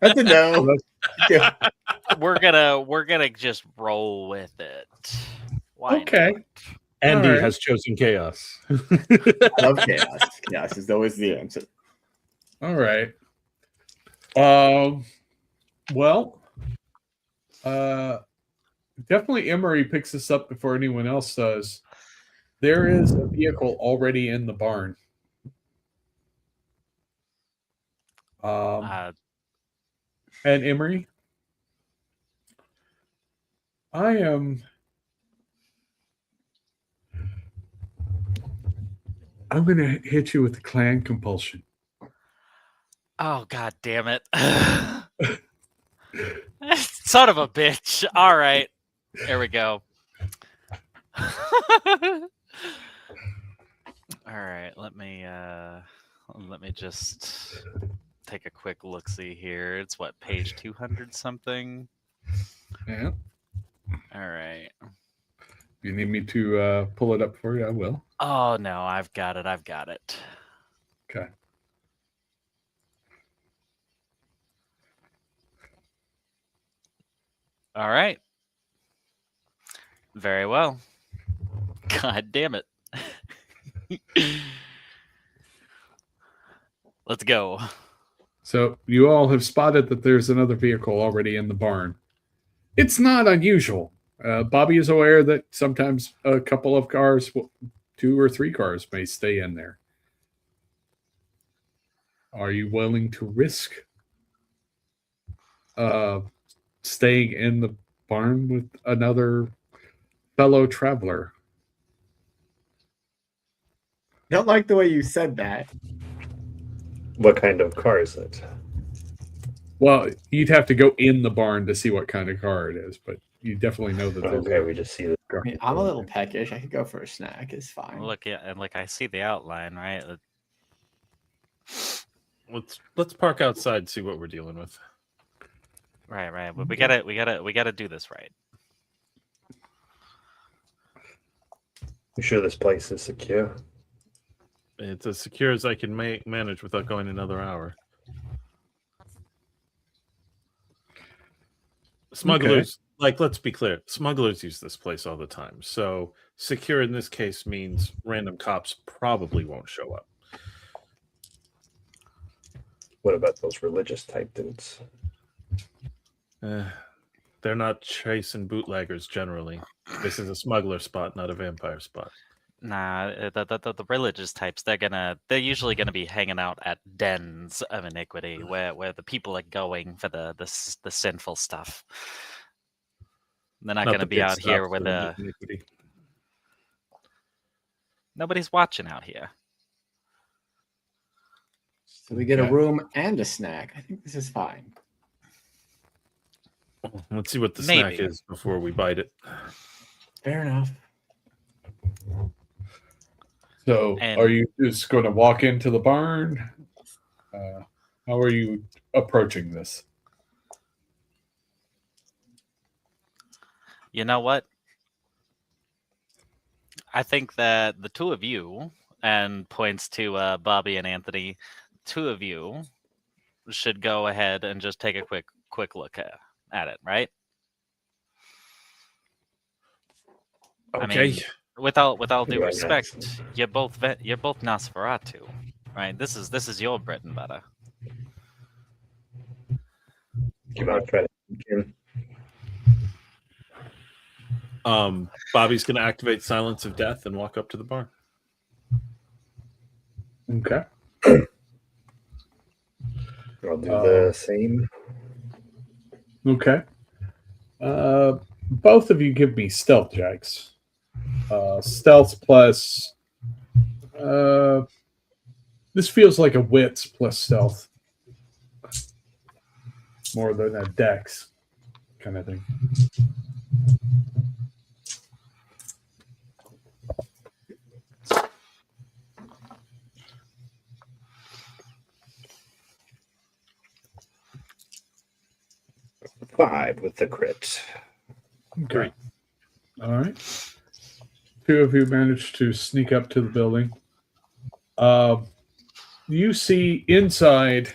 That's a no. We're gonna just roll with it. Why okay. not? Andi right. has chosen chaos. I love chaos. Chaos is always the answer. All right. Well, definitely Emory picks this up before anyone else does. There is a vehicle already in the barn. And Emory, I'm going to hit you with the clan compulsion. Oh, god damn it. Son of a bitch. All right. There we go. All right, let me just take a quick look-see here. It's what, page 200 something? Yeah. All right. You need me to pull it up for you? I will. Oh no, I've got it. Okay. All right. Very well. God damn it. Let's go. So you all have spotted that there's another vehicle already in the barn. It's not unusual. Bobby is aware that sometimes a couple of cars, 2 or 3 cars, may stay in there. Are you willing to risk staying in the barn with another fellow traveler? Don't like the way you said that. What kind of car is it? Well, you'd have to go in the barn to see what kind of car it is, but you definitely know that there's Okay, we just see the car. I mean, I'm a little peckish. I could go for a snack. It's fine. Look, yeah, and like I see the outline, right? Let's park outside and see what we're dealing with. Right. But we gotta do this right. You sure this place is secure? It's as secure as I can manage without going another hour. Smugglers, like, let's be clear. Smugglers use this place all the time. So secure in this case means random cops probably won't show up. What about those religious type dudes? They're not chasing bootleggers generally. This is a smuggler spot, not a vampire spot. Nah, the religious types, they're usually gonna be hanging out at dens of iniquity, where the people are going for the sinful stuff. They're not gonna be out here with iniquity. Nobody's watching out here. So we get a room and a snack. I think this is fine. Let's see what the snack is before we bite it. Fair enough. So, are you just going to walk into the barn? How are you approaching this? You know what? I think that the two of you, and points to Bobby and Anthony, two of you should go ahead and just take a quick look at it, right? Okay. I mean, with all due respect, you're both Nosferatu, right? This is your bread and butter. Give out credit. Bobby's going to activate Silence of Death and walk up to the barn. Okay. I'll do the same. Okay. Both of you give me stealth checks. Stealth plus. This feels like a wits plus stealth, more than a dex kind of thing. Five with the crit. Okay. All right. Two of you managed to sneak up to the building. You see inside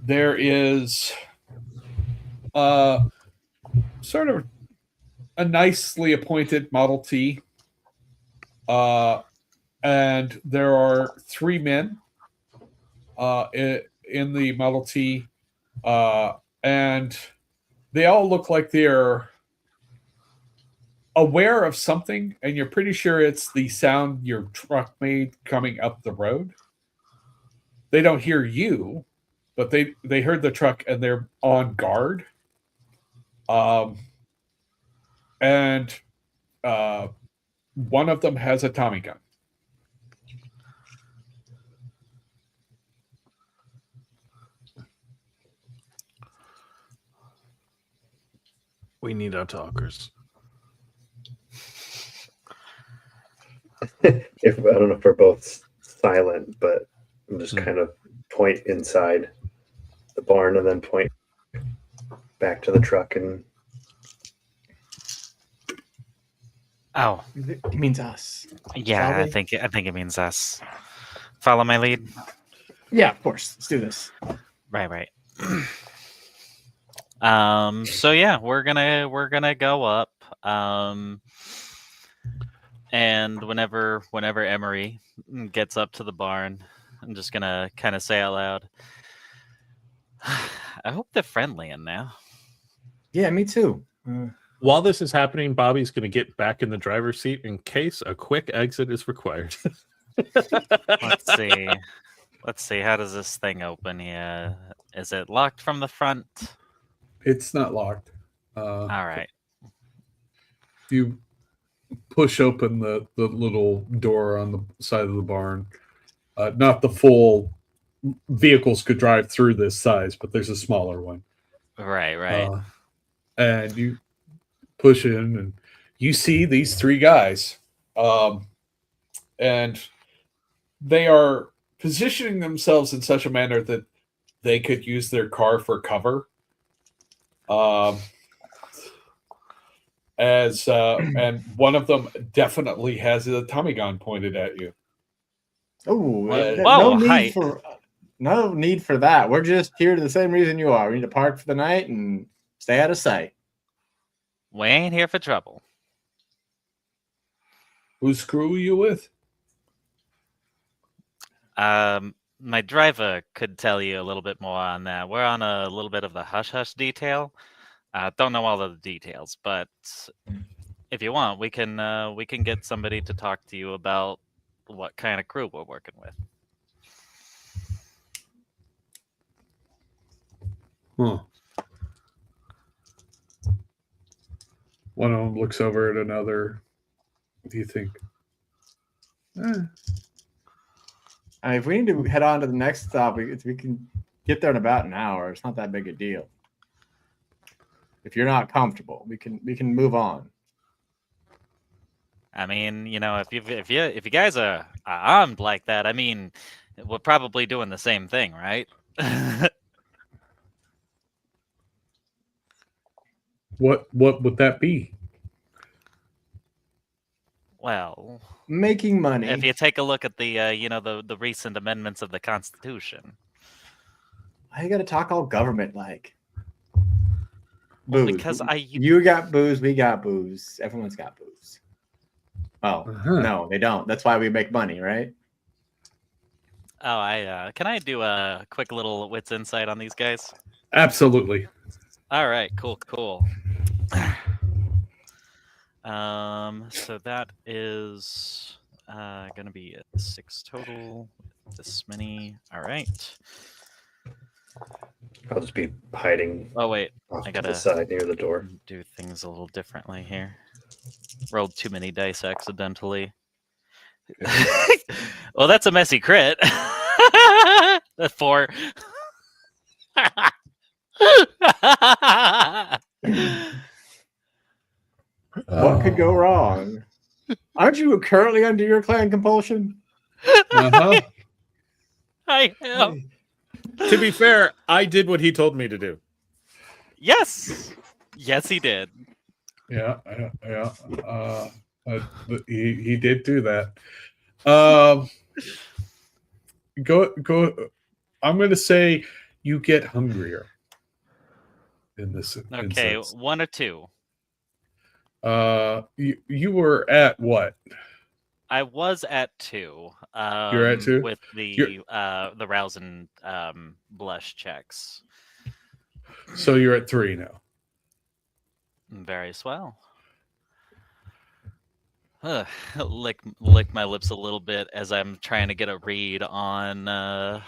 there is sort of a nicely appointed Model T. And there are three men in the Model T. And they all look like they're aware of something, and you're pretty sure it's the sound your truck made coming up the road. They don't hear you, but they heard the truck and they're on guard. And one of them has a Tommy gun. We need our talkers. If I don't know if we're both silent, but I'm just kind of point inside the barn and then point back to the truck and. Oh, it means us. Yeah, I think it means us. Follow my lead. Yeah, of course. Let's do this. Right. So yeah, we're gonna go up. And whenever Emory gets up to the barn, I'm just gonna kind of say out loud, I hope they're friendly in there. Yeah, me too. While this is happening, Bobby's going to get back in the driver's seat in case a quick exit is required. Let's see. How does this thing open here? Is it locked from the front? It's not locked. All right. You push open the little door on the side of the barn. Not the full vehicles could drive through this size, but there's a smaller one. Right. And you push in and you see these three guys. And they are positioning themselves in such a manner that they could use their car for cover. And one of them definitely has a Tommy gun pointed at you. No need for that. We're just here to the same reason you are. We need to park for the night and stay out of sight. We ain't here for trouble. Whose crew are you with? My driver could tell you a little bit more on that. We're on a little bit of the hush-hush detail. Don't know all of the details, but if you want, we can get somebody to talk to you about what kind of crew we're working with. Huh. One of them looks over at another. What do you think? I mean, if we need to head on to the next stop, we can get there in about an hour. It's not that big a deal. If you're not comfortable, we can move on. I mean, if you guys are armed like that, I mean, we're probably doing the same thing, right? What would that be? Well, making money. If you take a look at the the recent amendments of the Constitution. Why you gotta talk all government like? Well, Booze. because you got booze, we got booze. Everyone's got booze. Oh no, they don't. That's why we make money, right? Oh, can I do a quick little wits insight on these guys? Absolutely. All right, cool. So that is gonna be a 6 total. This many. All right. I'll just be hiding. Oh wait, off I to gotta the side near the door. do things a little differently here. Rolled too many dice accidentally. Well, that's a messy crit. 4. What could go wrong? Aren't you currently under your clan compulsion? Uh-huh. I am. To be fair, I did what he told me to do. Yes, he did. Yeah. He did do that. Go. I'm going to say you get hungrier in this. Okay, instance. 1 or 2. You were at what? I was at 2. You're at 2 with the rouse and blush checks. So you're at 3 now. Very swell. Lick my lips a little bit as I'm trying to get a read on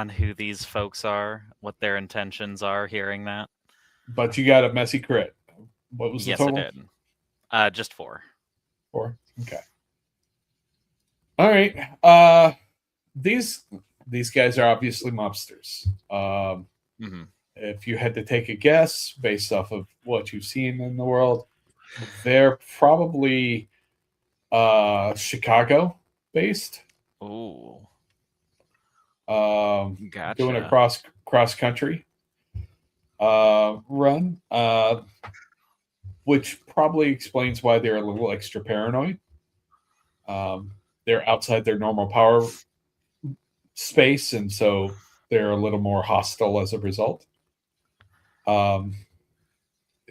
who these folks are, what their intentions are. Hearing that, But you got a messy crit. What was the total? Yes, I did. Just 4. 4. Okay. All right. These guys are obviously mobsters. If you had to take a guess based off of what you've seen in the world, they're probably Chicago based. Ooh. Gotcha. Doing a cross country run, which probably explains why they're a little extra paranoid. They're outside their normal power space, and so they're a little more hostile as a result.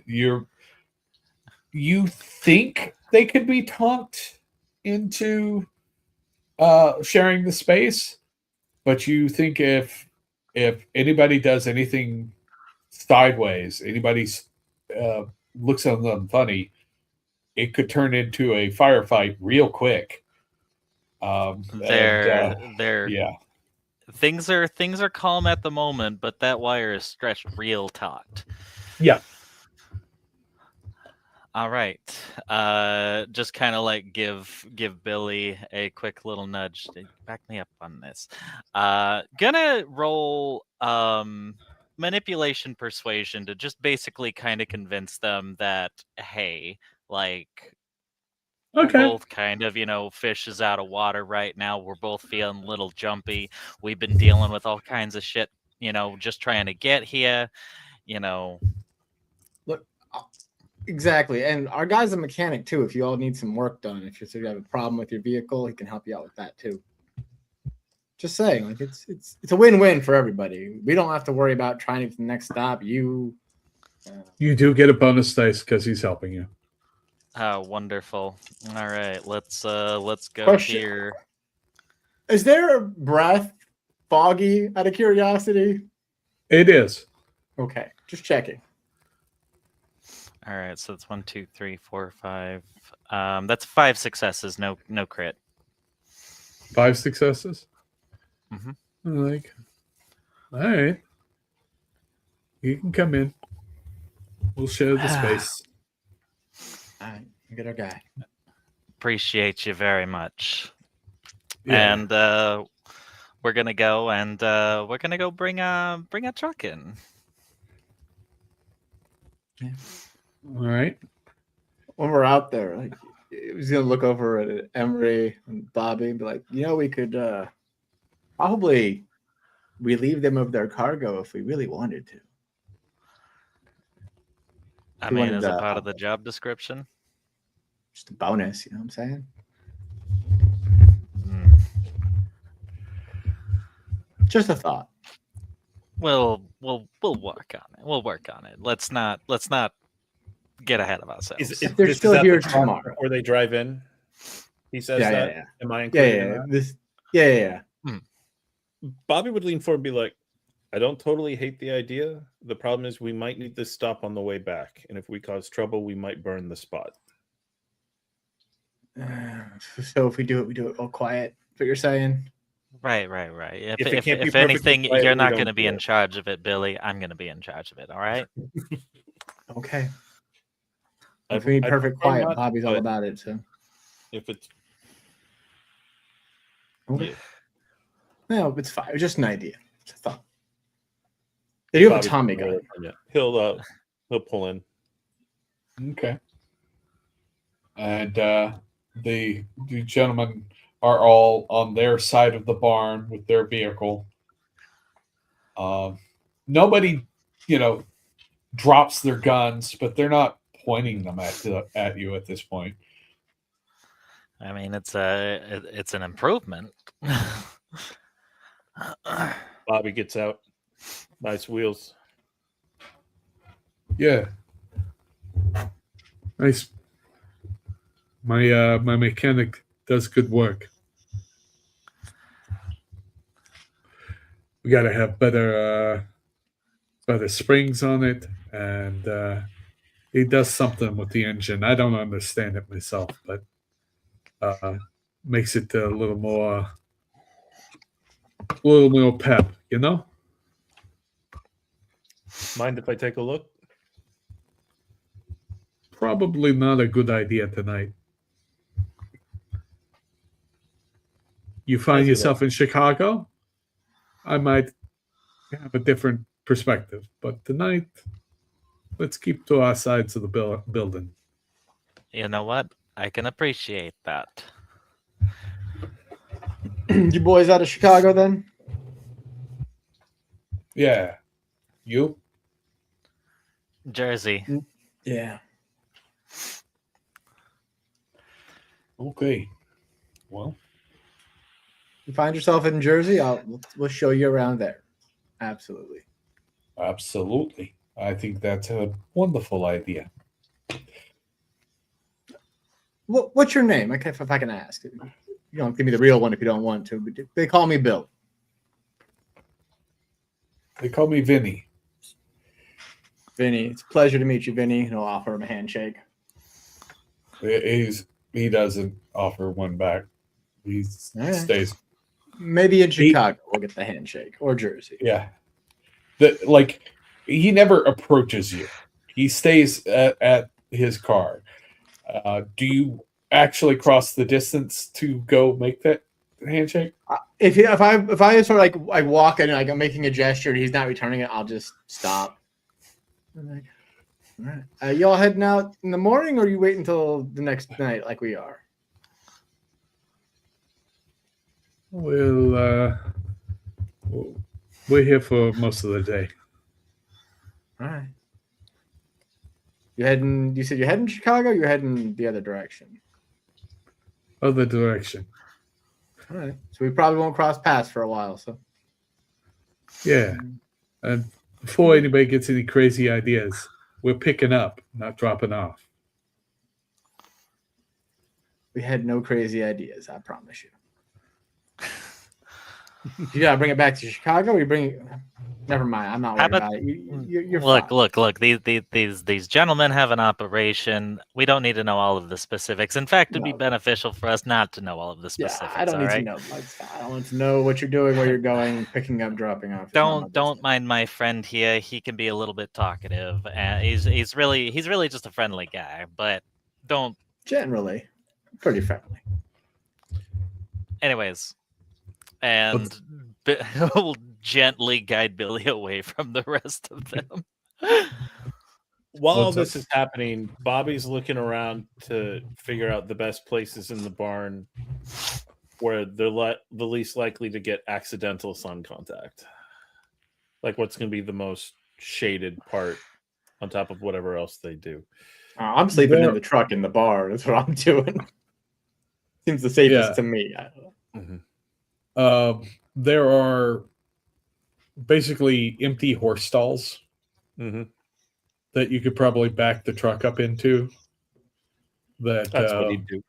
You think they could be talked into sharing the space, but you think if anybody does anything sideways, anybody looks at them funny, it could turn into a firefight real quick. Things are calm at the moment, but that wire is stretched real taut. Yeah. All right. Just kind of like give Billy a quick little nudge to back me up on this. Gonna roll manipulation persuasion to just basically kind of convince them that, hey, like, we're both kind of, fish is out of water right now. We're both feeling a little jumpy. We've been dealing with all kinds of shit, just trying to get here, Look, exactly. And our guy's a mechanic too. If you all need some work done, if you have a problem with your vehicle, he can help you out with that too. Just saying, like it's a win-win for everybody. We don't have to worry about trying to get to the next stop. You You do get a bonus dice because he's helping you. Oh, wonderful. All right, let's go Question. here. Is their breath foggy out of curiosity? It is. Okay, just checking. All right, so that's 1, 2, 3, 4, 5. That's 5 successes. No crit. 5 successes. Mhm. All right. You can come in. We'll share the space. All right, get our guy. Appreciate you very much. Yeah. And we're gonna go and we're gonna go bring a truck in. All right. When we're out there, like, he's gonna look over at Emory and Bobby and be like, we could probably relieve them of their cargo if we really wanted to. I He mean, wanted as a to- part of the job description. Just a bonus, you know what I'm saying? Mm. Just a thought. We'll work on it. We'll work on it. Let's not get ahead of ourselves. If they're still here tomorrow. Before they drive in, he says Yeah, that. yeah. Am I included in Yeah. that? Yeah. Bobby would lean forward and be like, I don't totally hate the idea. The problem is we might need this stop on the way back. And if we cause trouble, we might burn the spot. So if we do it all quiet. What you're saying? Right. If it can't be If perfectly anything, quiet, you're we not don't going to be do in it. charge of it, Billy. I'm going to be in charge of it. All right. Okay. I- If we need I perfect prefer quiet, not, Bobby's all but about it. So If it's okay. No, it's fine. It's just an idea. It's a thought. They do have a Bobby Tommy doesn't gun. really- yeah, he'll pull in. Okay. And the gentlemen are all on their side of the barn with their vehicle. Nobody, drops their guns, but they're not pointing them at you at this point. I mean, it's an improvement. Bobby gets out. Nice wheels. Yeah. Nice. My mechanic does good work. We gotta have better springs on it, and he does something with the engine. I don't understand it myself, but makes it a little more pep, Mind if I take a look? Probably not a good idea tonight. You find yourself in Chicago, I might have a different perspective. But tonight, let's keep to our sides of the building. You know what? I can appreciate that. You boys out of Chicago then? Yeah. You? Jersey. Yeah. Okay. Well, You find yourself in Jersey, we'll show you around there. Absolutely. absolutely. I think that's a wonderful idea. What's your name? If I can ask. You don't give me the real one if you don't want to. But they call me Bill. They call me Vinny. Vinny, it's a pleasure to meet you, Vinny. And I'll offer him a handshake. He doesn't offer one back. He All right. stays. Maybe in Chicago we'll get the handshake, or Jersey. Yeah. He never approaches you. He stays at his car. Do you actually cross the distance to go make that handshake? If I sort of like walk in and I'm making a gesture and he's not returning it, I'll just stop. I'm like, all right. Y'all heading out in the morning, or you wait until the next night like we are? Well, we're here for most of the day. All right. You said you're heading to Chicago, or you're heading the other direction? Other direction. All right. So we probably won't cross paths for a while. So Yeah. And before anybody gets any crazy ideas, We're picking up, not dropping off. We had no crazy ideas, I promise you. You gotta bring it back to Chicago, or you bring it... Never mind, I'm not worried about it. You're Look, fine. these gentlemen have an operation. We don't need to know all of the specifics. In fact, it'd be No. beneficial for us not to know all of the specifics. I don't need to know. I don't want to know what you're doing, where you're going, picking up, dropping off. It's not my Don't mind my friend here. He can be a little bit talkative, and he's really just a friendly guy. But don't. Generally, pretty friendly. Anyways, and will gently guide Billy away from the rest of them. While all What's this up? is happening, Bobby's looking around to figure out the best places in the barn where they're the least likely to get accidental sun contact. Like what's going to be the most shaded part on top of whatever else they do. I'm sleeping in the truck in the bar. That's what I'm doing. Seems the safest to me. I don't know. There are basically empty horse stalls that you could probably back the truck up into. That's what he'd do.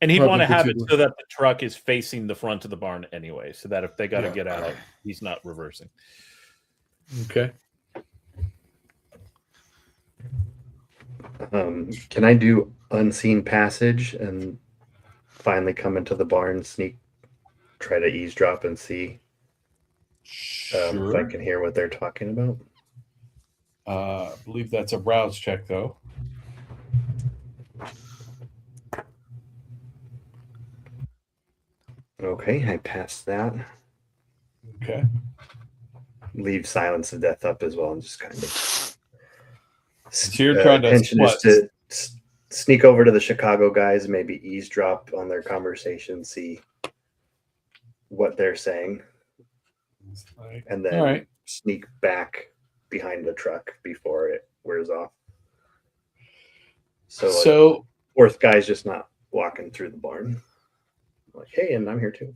And he'd want to have it so that the truck is facing the front of the barn anyway, so that if they got to get out, he's not reversing. Okay. Can I do unseen passage and finally come into the barn, try to eavesdrop and see if I can hear what they're talking about? I believe that's a browse check, though. Okay, I passed that. Okay. Leave silence of death up as well, and just kind of. So you're trying to intention is to sneak over to the Chicago guys, maybe eavesdrop on their conversation, see what they're saying, and then sneak back behind the truck before it wears off. So fourth guy's just not walking through the barn. Like, hey, and I'm here too.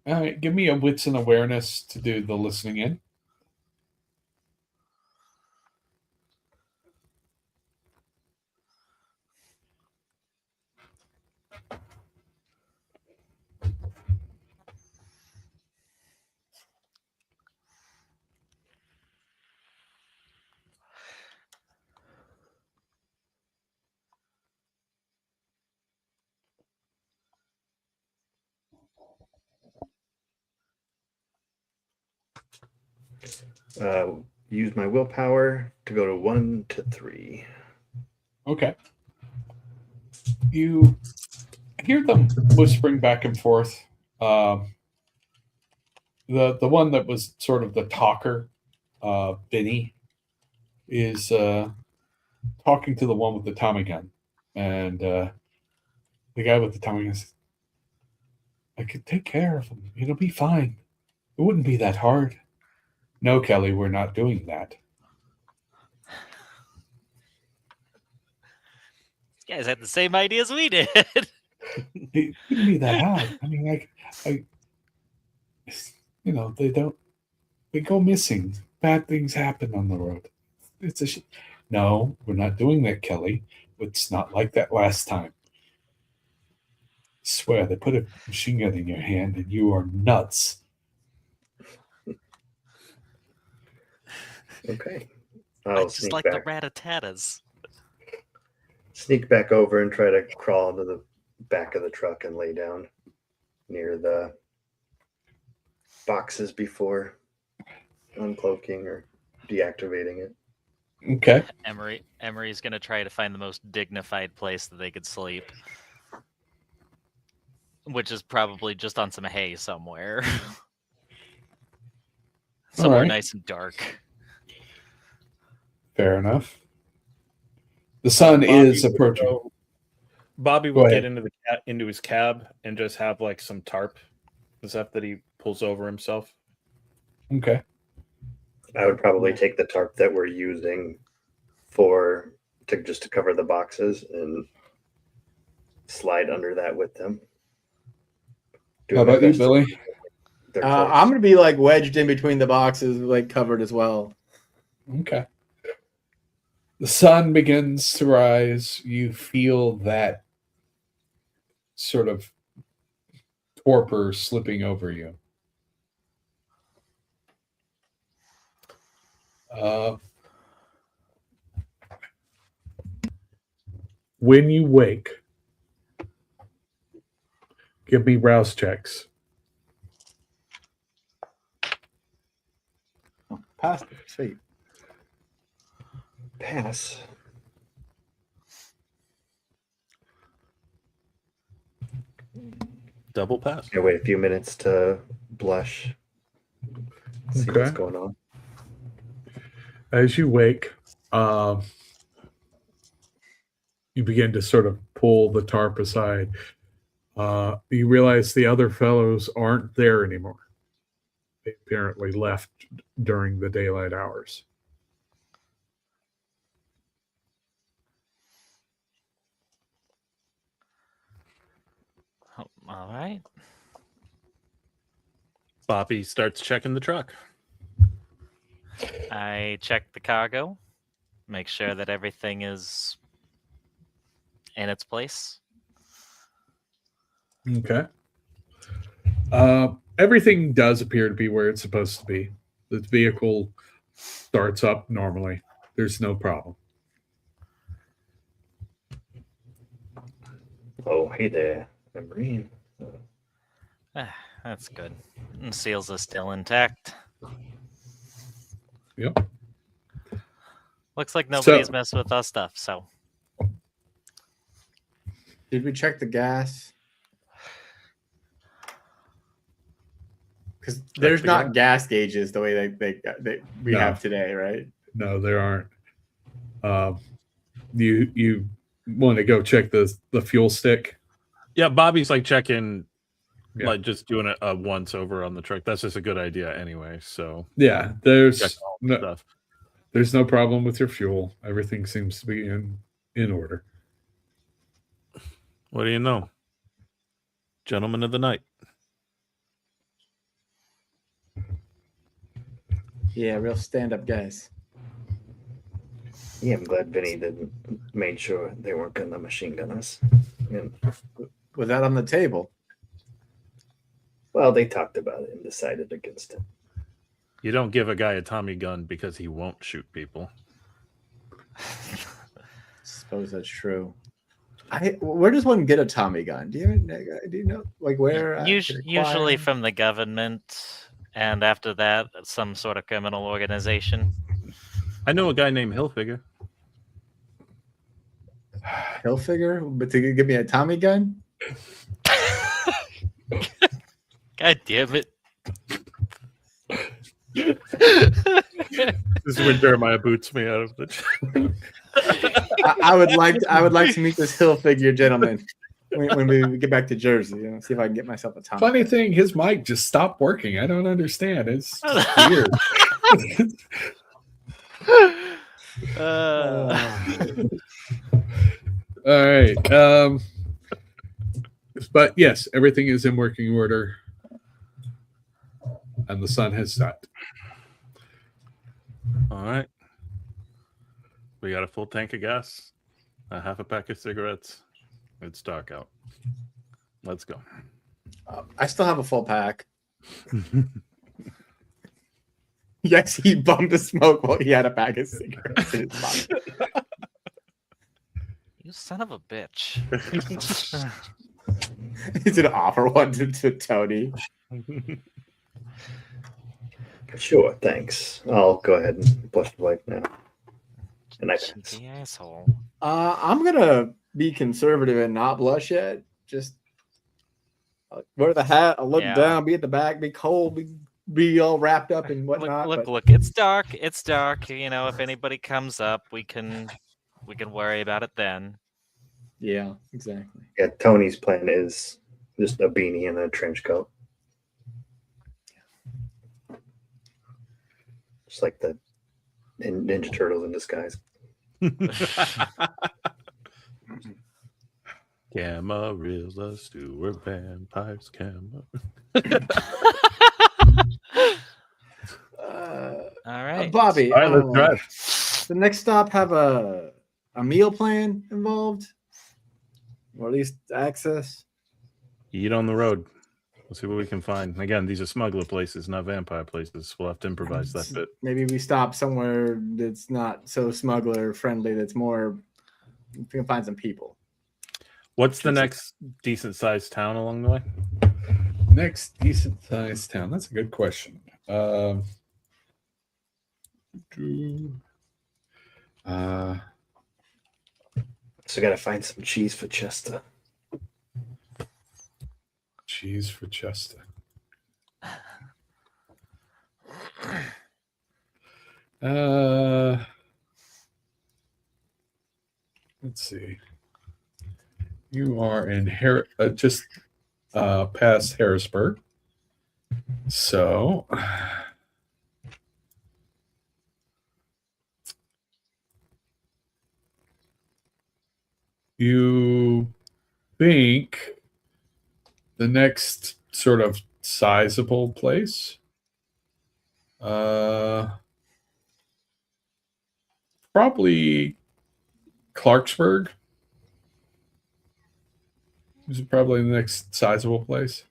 All right, give me a wits and awareness to do the listening in. Use my willpower to go to 1 to 3. Okay. You hear them whispering back and forth. The one that was sort of the talker, Benny, is talking to the one with the Tommy gun, and the guy with the Tommy gun says, "I could take care of him. It'll be fine. It wouldn't be that hard." No, Kelly, we're not doing that. You guys had the same idea as we did. It wouldn't be that hard. I mean, they go missing. Bad things happen on the road. It's a No, we're not doing that, Kelly. It's not like that last time. I swear, they put a machine gun in your hand and you are nuts. Okay. I just like the rat-a-tatas. Sneak back over and try to crawl into the back of the truck and lay down near the boxes before uncloaking or deactivating it. Okay. Emory's going to try to find the most dignified place that they could sleep, which is probably just on some hay somewhere. Somewhere nice and dark. Fair enough. The sun is approaching. Bobby will get into his cab and just have like some tarp, the stuff that he pulls over himself. Okay. I would probably take the tarp that we're using to cover the boxes and slide under that with them. How about you, Billy? I'm gonna be like wedged in between the boxes, like covered as well. Okay. The sun begins to rise. You feel that sort of torpor slipping over you. When you wake, give me rouse checks. Pass. Sweet. Pass. Double pass. I wait a few minutes to blush. See Okay. what's going on. As you wake, you begin to sort of pull the tarp aside. You realize the other fellows aren't there anymore. They apparently left during the daylight hours. Oh, all right. Boppy starts checking the truck. I check the cargo, make sure that everything is in its place. Okay. Everything does appear to be where it's supposed to be. The vehicle starts up normally. There's no problem. Oh, hey there, Emory. That's good. And seals are still intact. Yep. Looks like nobody's messed with our stuff, so. Did we check the gas? Because there's not gas gauges the way we have today, right? No, there aren't. You want to go check the fuel stick? Yeah, Bobby's like checking, like just doing a once over on the truck. That's just a good idea anyway. So yeah, there's stuff. There's no problem with your fuel. Everything seems to be in order. What do you know? Gentlemen of the night. Yeah, real stand-up guys. Yeah, I'm glad Vinny didn't made sure they weren't gonna machine gun us. And, was that on the table? Well, they talked about it and decided against it. You don't give a guy a Tommy gun because he won't shoot people. Suppose that's true. Where does one get a Tommy gun? Do you know like where? Usually from the government, and after that, some sort of criminal organization. I know a guy named Hilfiger. Hilfiger, but to give me a Tommy gun? God damn it! This is when Jeremiah boots me out of the. I would like to meet this Hilfiger gentleman when we get back to Jersey. See if I can get myself a Tommy. Funny thing, his mic just stopped working. I don't understand. It's weird. All right. But yes, everything is in working order. And the sun has set. All right. We got a full tank of gas, a half a pack of cigarettes. It's dark out. Let's go. I still have a full pack. Yes, he bummed a smoke while he had a pack of cigarettes in his pocket. You son of a bitch. He's gonna offer one to Tony. Sure, thanks. I'll go ahead and blush the wife now. And I pass. The asshole. I'm gonna be conservative and not blush yet. Just wear the hat. I'll look down. Be at the back. Be cold. Be all wrapped up and whatnot. Look. It's dark. It's dark. You know, if anybody comes up, we can worry about it then. Yeah, exactly. Yeah, Tony's plan is just a beanie and a trench coat. Just like the Ninja Turtles in disguise. Camarilla, Stewart, vampires, All right, Bobby. All right, let's drive. the next stop have a meal plan involved, or at least access? Eat on the road. We'll see what we can find. Again, these are smuggler places, not vampire places. We'll have to improvise that bit. Maybe we stop somewhere that's not so smuggler friendly. That's more. We can find some people. What's the next decent sized town along the way? Next decent sized town. That's a good question. So got to find some cheese for Chester. Cheese for Chester. Let's see. You are in just past Harrisburg. So you think the next sort of sizable place probably Clarksburg is probably the next sizable place.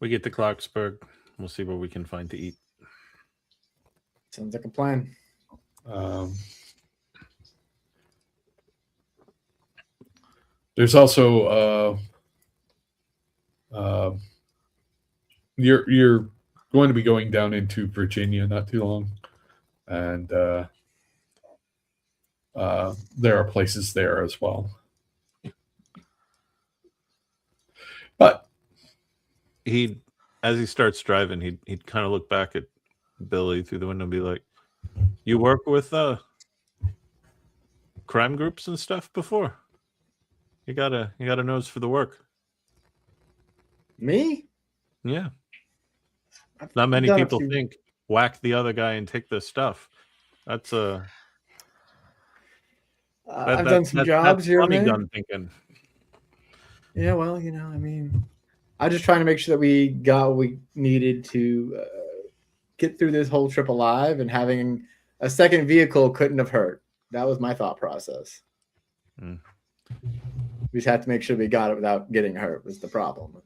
We get to Clarksburg. We'll see what we can find to eat. Sounds like a plan. There's also you're going to be going down into Virginia not too long, and there are places there as well. But as he starts driving, he'd kind of look back at Billy through the window and be like, "You work with crime groups and stuff before? You got a nose for the work." Me? Yeah. Not many people think whack the other guy and take their stuff. That's I've done some jobs here and there. Gun thinking. Yeah, well, I mean, I'm just trying to make sure that we got what we needed to get through this whole trip alive, and having a second vehicle couldn't have hurt. That was my thought process. We just had to make sure we got it without getting hurt was the problem.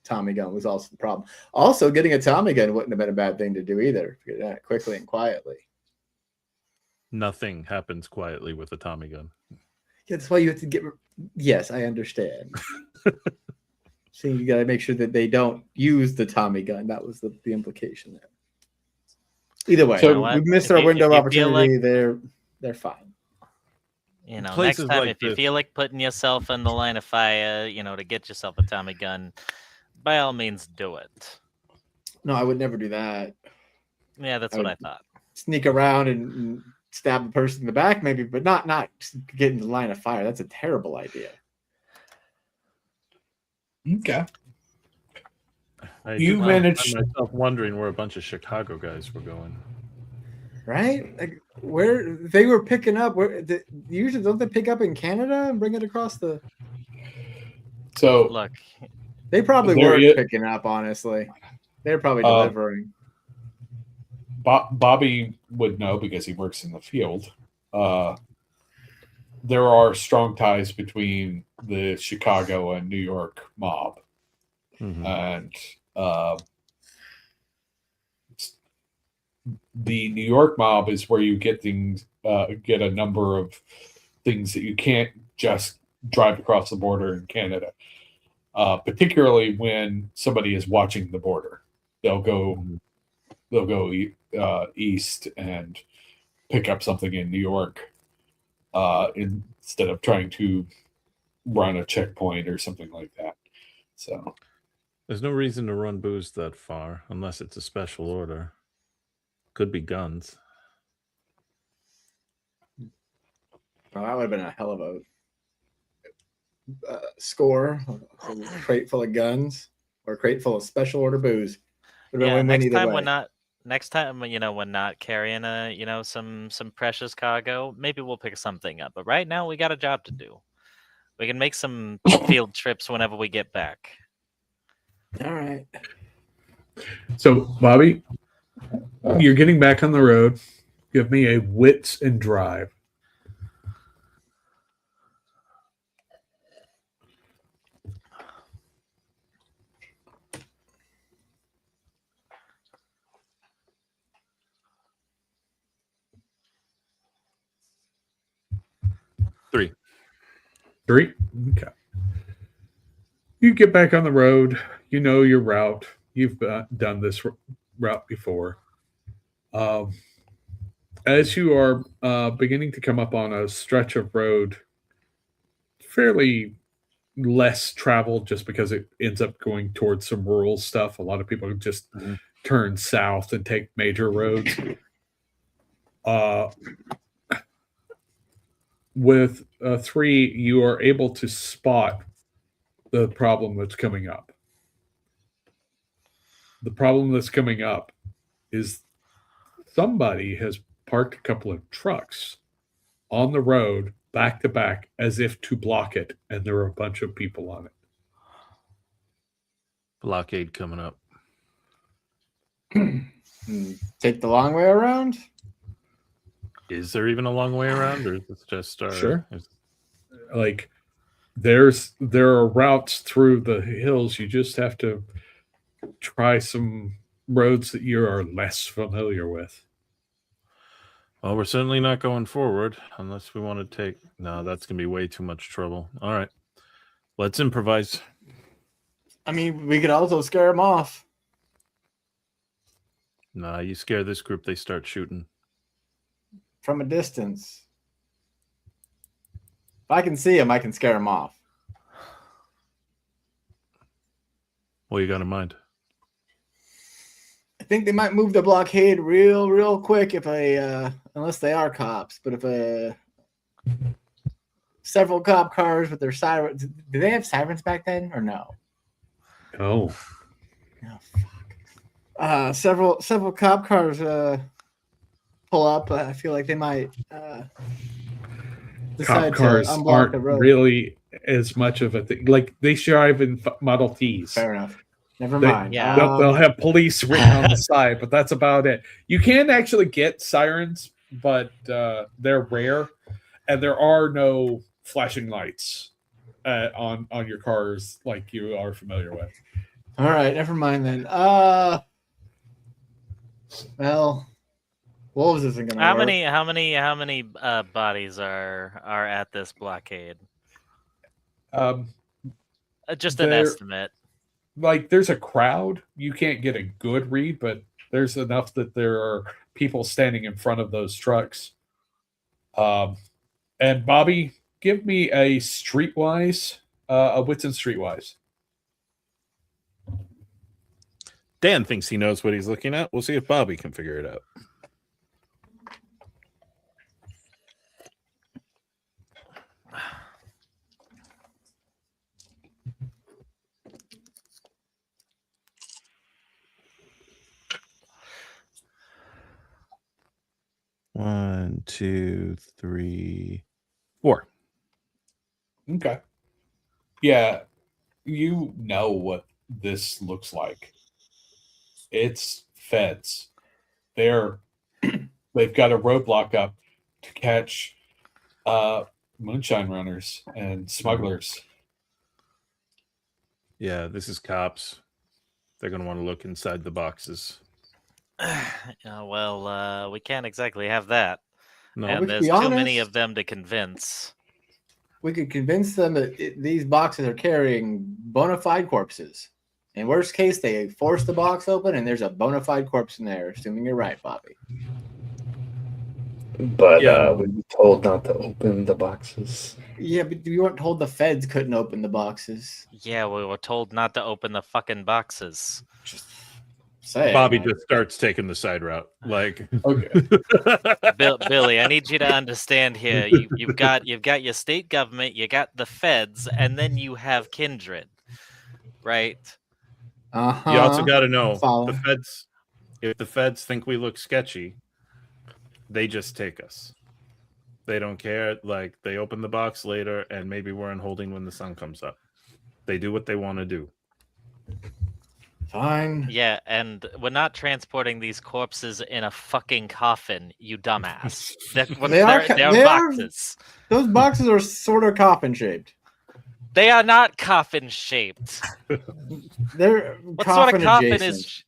Tommy gun was also the problem. Also, getting a Tommy gun wouldn't have been a bad thing to do either. Get that quickly and quietly. Nothing happens quietly with a Tommy gun. Yeah, that's why you have to get. Yes, I understand. So you got to make sure that they don't use the Tommy gun. That was the implication there. Either way, So we missed our window of opportunity. They're fine. Next time, like if you feel like putting yourself in the line of fire, to get yourself a Tommy gun, by all means, do it. No, I would never do that. Yeah, that's what I thought. Sneak around and stab the person in the back, maybe, but not get in the line of fire. That's a terrible idea. Okay. You managed. I myself wondering where a bunch of Chicago guys were going. Right? Like where they were picking up. Usually don't they pick up in Canada and bring it across the? So look, they probably were picking up. Honestly, they're probably delivering. Bobby would know because he works in the field. There are strong ties between the Chicago and New York mob, and the New York mob is where you get things, get a number of things that you can't just drive across the border in Canada. Particularly when somebody is watching the border, they'll go east and pick up something in New York instead of trying to run a checkpoint or something like that. So there's no reason to run booze that far unless it's a special order. Could be guns. Well, that would have been a hell of a score. A crate full of guns or a crate full of special order booze. Yeah, next time we're not carrying some precious cargo, maybe we'll pick something up. But right now we got a job to do. We can make some field trips whenever we get back. All right. So, Bobby, you're getting back on the road. Give me a wits and drive. Three. Okay. You get back on the road. You know your route. You've done this route before. As you are beginning to come up on a stretch of road, fairly less traveled just because it ends up going towards some rural stuff. A lot of people just turn south and take major roads. With 3, you are able to spot the problem that's coming up. The problem that's coming up is somebody has parked a couple of trucks on the road back to back as if to block it, and there are a bunch of people on it. Blockade coming up. Take the long way around? Is there even a long way around, or is this just Sure. Like there are routes through the hills. You just have to try some roads that you are less familiar with. Well, we're certainly not going forward unless we want to take... No, that's going to be way too much trouble. All right. Let's improvise. I mean, we could also scare them off. Nah, you scare this group, they start shooting. From a distance. If I can see them, I can scare them off. What you got in mind? I think they might move the blockade real quick if unless they are cops. But if several cop cars with their sirens, did they have sirens back then or no? Oh, fuck. Several cop cars pull up. I feel like they might decide cop cars to unblock aren't the road. really as much of a thing. Like they drive in Model Ts. Fair enough. Never mind. Yeah. They'll have police written on the side, but that's about it. You can actually get sirens, but they're rare, and there are no flashing lights on your cars like you are familiar with. All right, never mind then. Well, wolves isn't gonna How work. many bodies are at this blockade? Just an estimate. Like there's a crowd. You can't get a good read, but there's enough that there are people standing in front of those trucks. And Bobby, give me a streetwise, a wits and streetwise. Dan thinks he knows what he's looking at. We'll see if Bobby can figure it out. One, two, three, 4. Okay. Yeah, you know what this looks like. It's feds. They've got a roadblock up to catch moonshine runners and smugglers. Yeah, this is cops. They're going to want to look inside the boxes. Well, we can't exactly have that. No, And there's too many of them to convince. We could convince them that these boxes are carrying bona fide corpses. In worst case, they force the box open and there's a bona fide corpse in there, assuming you're right, Bobby. But we were told not to open the boxes. Yeah, but we weren't told the feds couldn't open the boxes. Yeah, we were told not to open the fucking boxes. Say, Bobby just starts taking the side route. Like, okay, Billy, I need you to understand here. You've got your state government, you got the feds, and then you have Kindred, right? Uh-huh. you also got to know Follow. the feds. If the feds think we look sketchy, they just take us. They don't care. Like, they open the box later, and maybe we're in holding when the sun comes up. They do what they want to do. Fine. Yeah, and we're not transporting these corpses in a fucking coffin, you dumbass. They're boxes. Those boxes are sort of coffin shaped. They are not coffin shaped. They're What sort of coffin adjacent. is?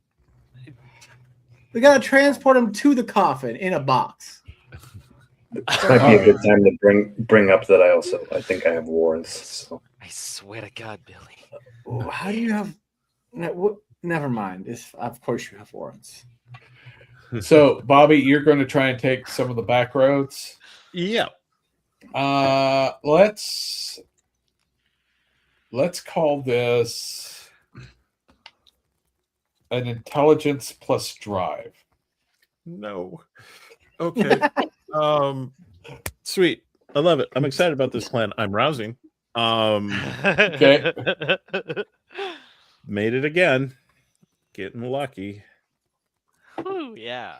We gotta transport them to the coffin in a box. This might be a good time to bring up that I think I have warrants. So. I swear to God, Billy. Oh, how do you have? Never mind. Of course you have warrants. So, Bobby, you're going to try and take some of the back roads. Yeah. Let's call this an intelligence plus drive. No. Okay. Sweet. I love it. I'm excited about this plan. I'm rousing. Okay. Made it again. Getting lucky. Ooh, yeah.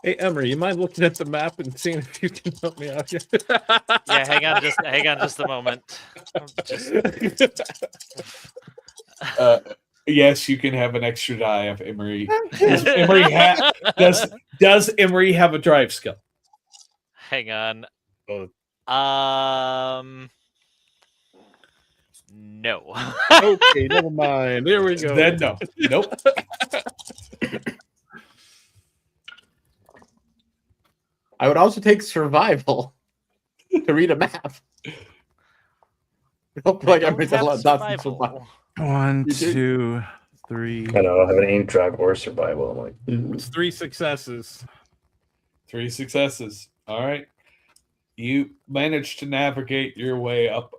Hey, Emory, you mind looking at the map and seeing if you can help me out here? Yeah, hang on just a moment. Yes, you can have an extra die of Emory. Does Emory have a drive skill? Hang on. No. Okay, never mind. There we go. Then no. Nope. I would also take survival to read a map. Hope like everybody's allowed survival. 1, 2, 3. I don't have an aim drive or survival. I'm like, It's 3 successes. 3 successes. All right. You managed to navigate your way up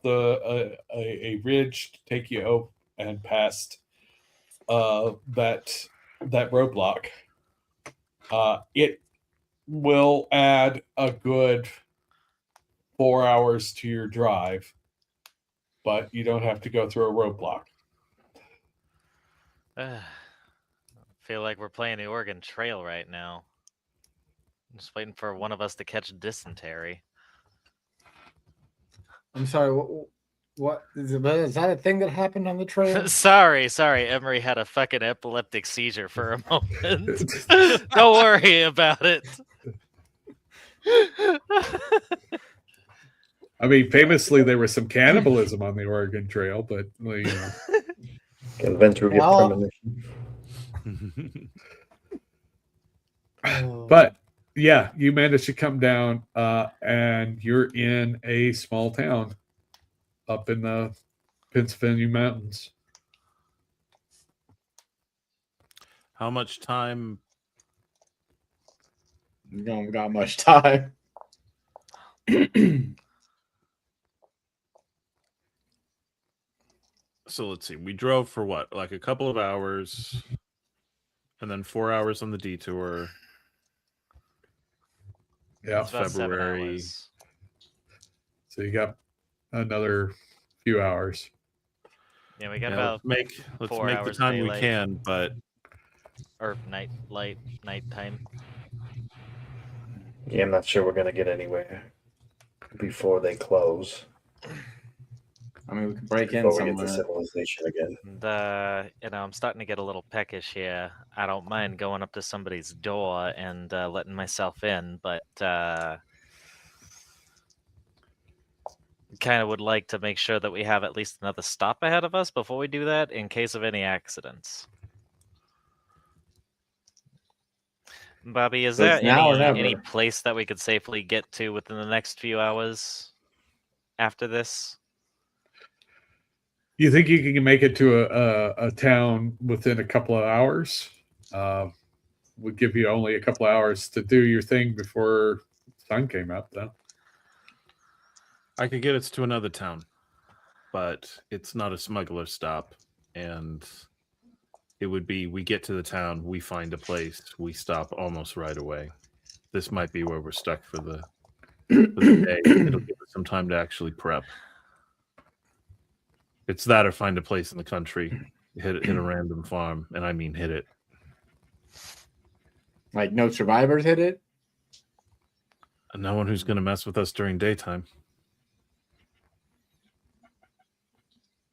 a ridge to take you up and past that roadblock. It will add a good 4 hours to your drive, but you don't have to go through a roadblock. I feel like we're playing the Oregon Trail right now. I'm just waiting for one of us to catch dysentery. I'm sorry. What is that a thing that happened on the trail? sorry. Emory had a fucking epileptic seizure for a moment. Don't worry about it. I mean, famously, there was some cannibalism on the Oregon Trail, but well, you know. Adventure get premonition. But yeah, you managed to come down, and you're in a small town up in the Pennsylvania mountains. How much time? You don't got much time. So let's see. We drove for what? Like a couple of hours, and then 4 hours on the detour. Yeah, It's about 7 February. hours. So you got another few hours. Yeah, we got Yeah, about let's make 4 the hours time we daylight. can, but Or nighttime. Yeah, I'm not sure we're gonna get anywhere before they close. I mean, we can break in Before we get to somewhere. civilization again. And, I'm starting to get a little peckish here. I don't mind going up to somebody's door and letting myself in, but kind of would like to make sure that we have at least another stop ahead of us before we do that in case of any accidents. Bobby, is So there it's now or any never. place that we could safely get to within the next few hours after this? You think you can make it to a town within a couple of hours? Would give you only a couple of hours to do your thing before sun came up, though. I could get us to another town, but it's not a smuggler stop, and it would be we get to the town, we find a place, we stop almost right away. This might be where we're stuck for the day. It'll give us some time to actually prep. It's that or find a place in the country, hit a random farm, and I mean hit it. Like no survivors hit it? No one who's going to mess with us during daytime.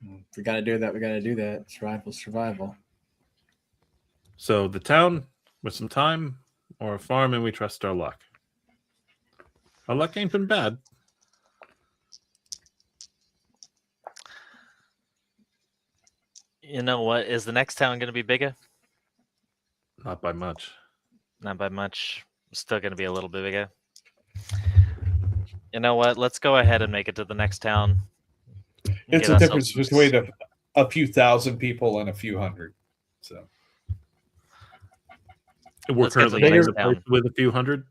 If we got to do that, we got to do that. Survival. So the town with some time, or a farm, and we trust our luck. Our luck ain't been bad. You know what? Is the next town going to be bigger? Not by much. Not by much. Still going to be a little bit bigger. You know what? Let's go ahead and make it to the next town. It's a difference between a few thousand people and a few hundred. So we're currently with a few hundred.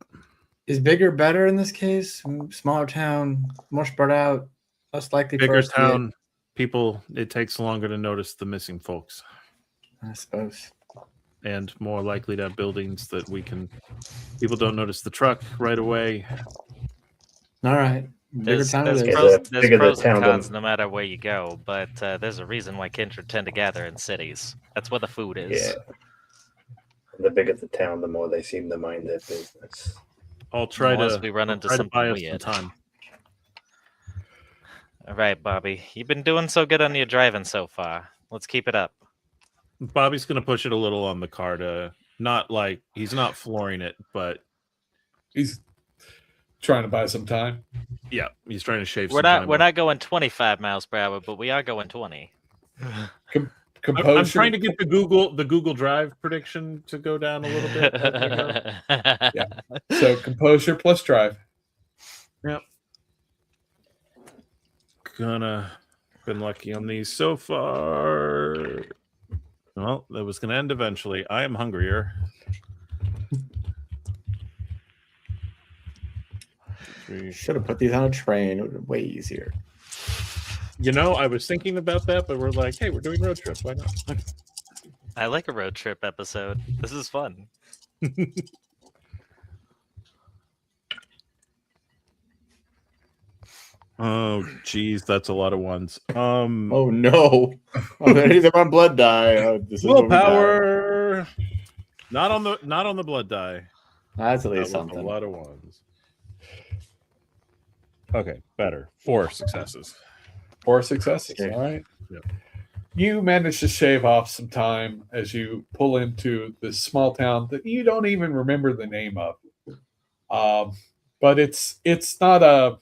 Is bigger better in this case? Smaller town, more spread out, less likely. Bigger town, people. It takes longer to notice the missing folks. I suppose. And more likely to have buildings that we can. People don't notice the truck right away. All right. There's pros and cons no matter where you go, but there's a reason why Kindred tend to gather in cities. That's where the food is. Yeah. The bigger the town, the more they seem to mind their business. I'll try Unless to. we run into try to something buy us weird. some time. All right, Bobby. You've been doing so good on your driving so far. Let's keep it up. Bobby's going to push it a little on the car to not like he's not flooring it, but he's trying to buy some time. Yeah, he's trying to shave. We're not going 25 miles per hour, but we are going 20. I'm trying to get the Google Drive prediction to go down a little bit. Yeah. So composure plus drive. Yep. Been lucky on these so far. Well, that was gonna end eventually. I am hungrier. Should have put these on a train. It would have been way easier. You know, I was thinking about that, but we're like, hey, we're doing road trip. Why not? I like a road trip episode. This is fun. Oh, geez, that's a lot of ones. Oh no! They're on blood die. Willpower. Not on the blood die. That's at least that something. A lot of ones. Okay, better. 4 successes. 4 successes. Okay. All right. Yep. You manage to shave off some time as you pull into this small town that you don't even remember the name of. But it's not a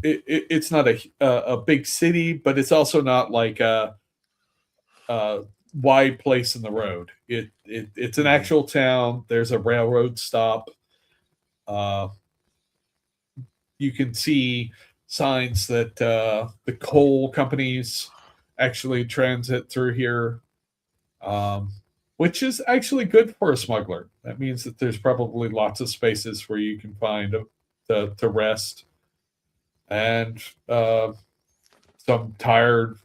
it's not a big city, but it's also not like a wide place in the road. It's an actual town. There's a railroad stop. You can see signs that the coal companies actually transit through here, which is actually good for a smuggler. That means that there's probably lots of spaces where you can find to rest, and some tired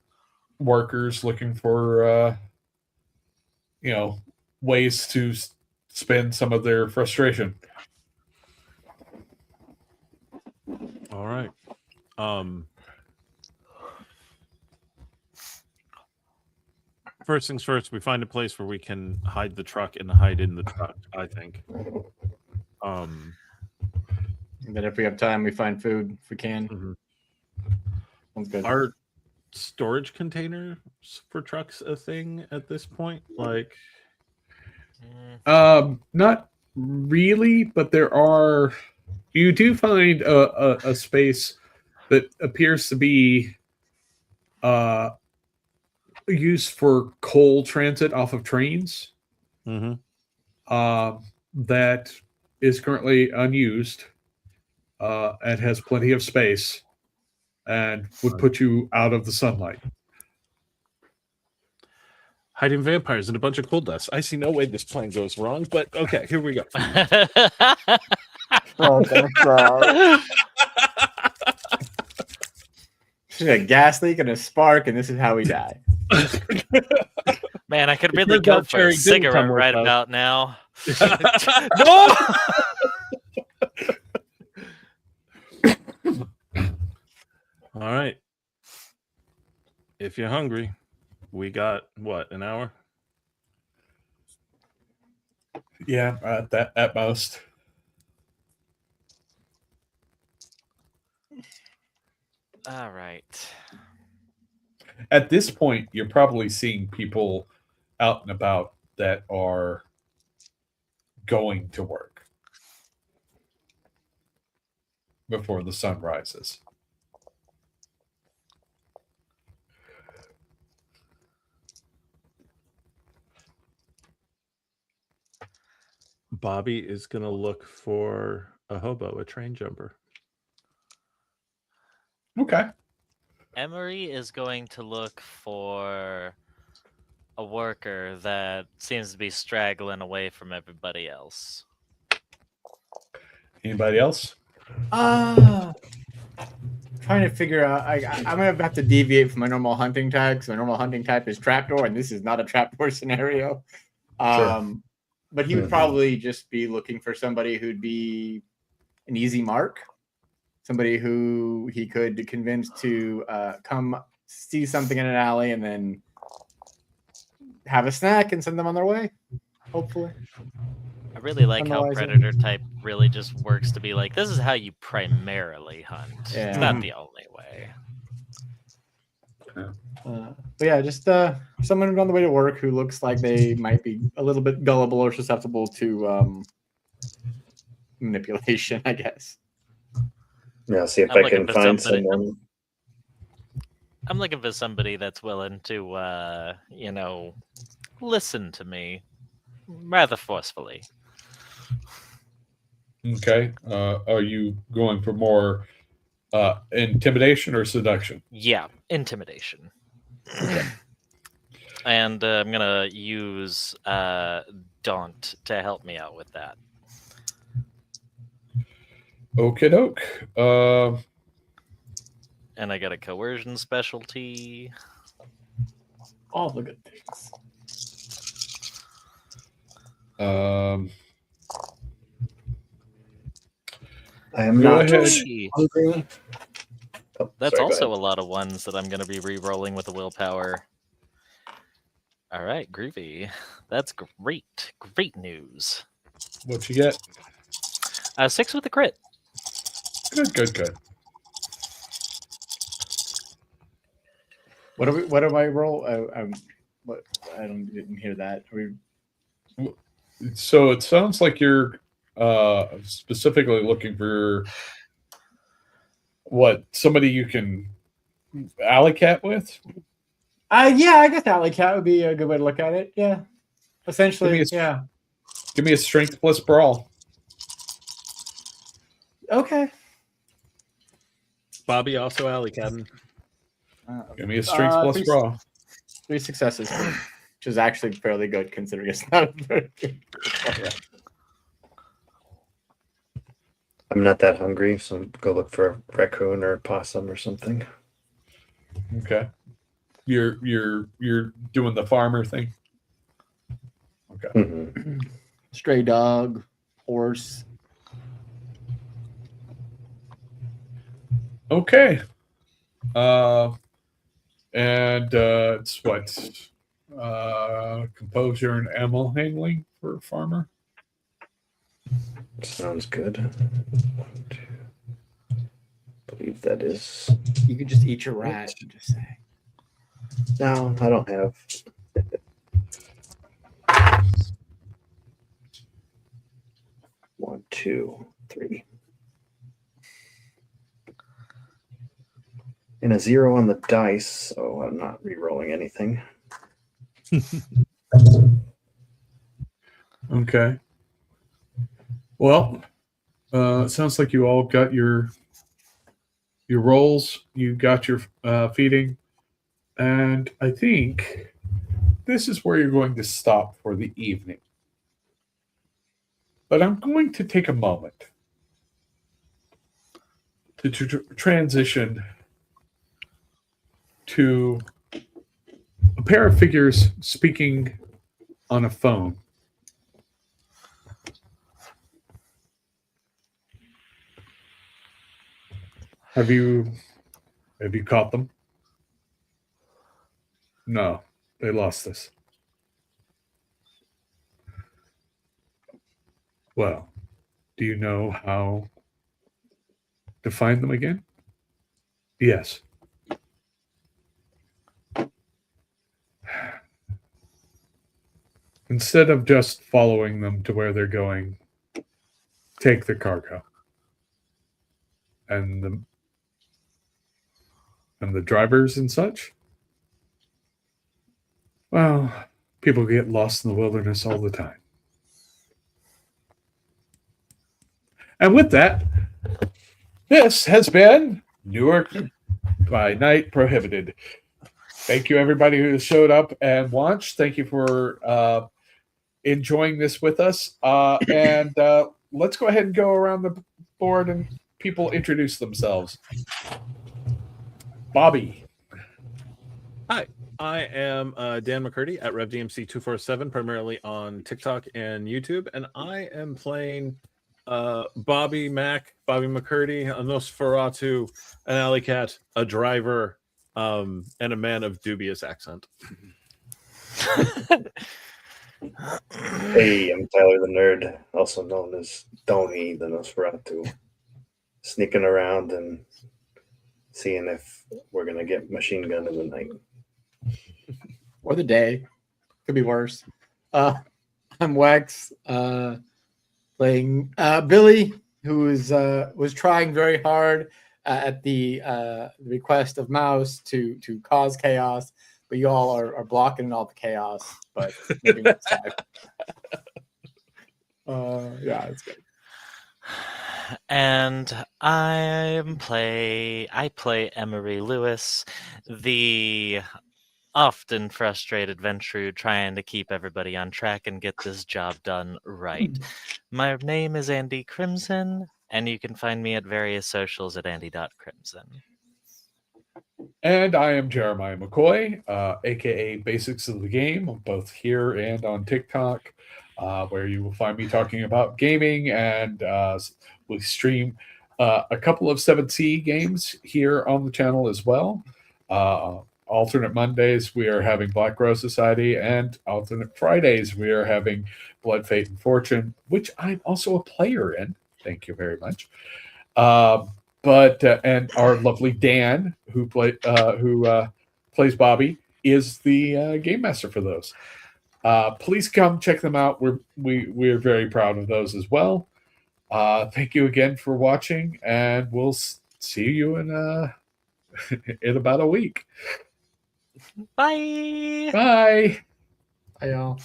workers looking for ways to spend some of their frustration. All right. First things first, we find a place where we can hide the truck and hide in the truck, I think. And then if we have time, we find food if we can. Mm-hmm. Sounds good. Are storage containers for trucks a thing at this point? Like, not really, but there are. You do find a space that appears to be used for coal transit off of trains. Mm-hmm. That is currently unused and has plenty of space and would put you out of the sunlight. Hiding vampires and a bunch of coal dust. I see no way this plan goes wrong, but okay, here we go. Oh, a gas leak and a spark, and this is how we die. Man, I could really go for a cigarette right about now. No! All right. If you're hungry, we got what, an hour? Yeah, at most. All right. At this point, you're probably seeing people out and about that are going to work before the sun rises. Bobby is going to look for a hobo, a train jumper. Okay. Emory is going to look for a worker that seems to be straggling away from everybody else. Anybody else? Trying to figure out. I'm gonna have to deviate from my normal hunting type because my normal hunting type is trapdoor, and this is not a trapdoor scenario. Sure. But he would probably just be looking for somebody who'd be an easy mark, somebody who he could convince to come see something in an alley and then have a snack and send them on their way. Hopefully. I really like how Otherwise, Predator type really just works to be like, this is how you primarily hunt. Yeah. It's not the only way. But yeah, just someone on the way to work who looks like they might be a little bit gullible or susceptible to manipulation, I guess. Yeah, see if I'm I can looking for find somebody- someone. I'm looking for somebody that's willing to, listen to me rather forcefully. Okay. Are you going for more intimidation or seduction? Yeah, intimidation. And I'm gonna use Daunt to help me out with that. Okie doke. And I got a coercion specialty. All the good things. I am Go not ahead. hungry. Oh, That's sorry, go also ahead. a lot of ones that I'm going to be re-rolling with the willpower. All right, groovy. That's great. Great news. What you get? 6 with the crit. Good. What do I roll? What? Didn't hear that. So it sounds like you're specifically looking for somebody you can alley cat with? Yeah, I guess alley cat would be a good way to look at it. Yeah, essentially, yeah. Give me a strength plus brawl. Okay. Bobby also alley cabin. Give me a strength plus brawl. 3 successes, which is actually fairly good considering it's not very good. I'm not that hungry, so go look for a raccoon or a possum or something. Okay. You're doing the farmer thing. Okay. Mm-hmm. Stray dog, horse. Okay. And it's what? Composure and animal handling for a farmer. Sounds good. I believe that is. You could just eat your rat and just say. No, I don't have. 1, 2, 3. And a 0 on the dice, so I'm not re-rolling anything. Okay. Well, it sounds like you all got your rolls. You got your feeding, and I think this is where you're going to stop for the evening. But I'm going to take a moment to transition to a pair of figures speaking on a phone. Have you caught them? No, they lost us. Well, do you know how to find them again? Yes. Instead of just following them to where they're going, take the cargo. And the drivers and such? Well, people get lost in the wilderness all the time. And with that, this has been Newark by Night Prohibited. Thank you, everybody who showed up and watched. Thank you for enjoying this with us. And let's go ahead and go around the board and people introduce themselves. Bobby. Hi, I am Dan McCurdy at Revdmc 247, primarily on TikTok and YouTube, and I am playing Bobby McCurdy, a Nosferatu, an alley cat, a driver, and a man of dubious accent. Hey, I'm Tyler the Nerd, also known as Tony the Nosferatu. Sneaking around and seeing if we're going to get machine gun in the night. Or the day. Could be worse. I'm Wex, playing Billy, who was trying very hard at the request of Mouse to cause chaos, but you all are blocking all the chaos. But maybe next time. Yeah, it's good. And I play Emory Lewis, the often frustrated Ventru trying to keep everybody on track and get this job done right. My name is Andi Crimson, and you can find me at various socials at Andi.Crimson. And I am Jeremiah McCoy, aka Basics of the Game, both here and on TikTok, where you will find me talking about gaming, and we stream a couple of 7C games here on the channel as well. Alternate Mondays, we are having Black Rose Society, and alternate Fridays, we are having Blood, Fate, and Fortune, which I'm also a player in. Thank you very much. And our lovely Dan, who plays Bobby, is the game master for those. Please come check them out. We're very proud of those as well. Thank you again for watching, and we'll see you in about a week. Bye. Bye. Bye, y'all.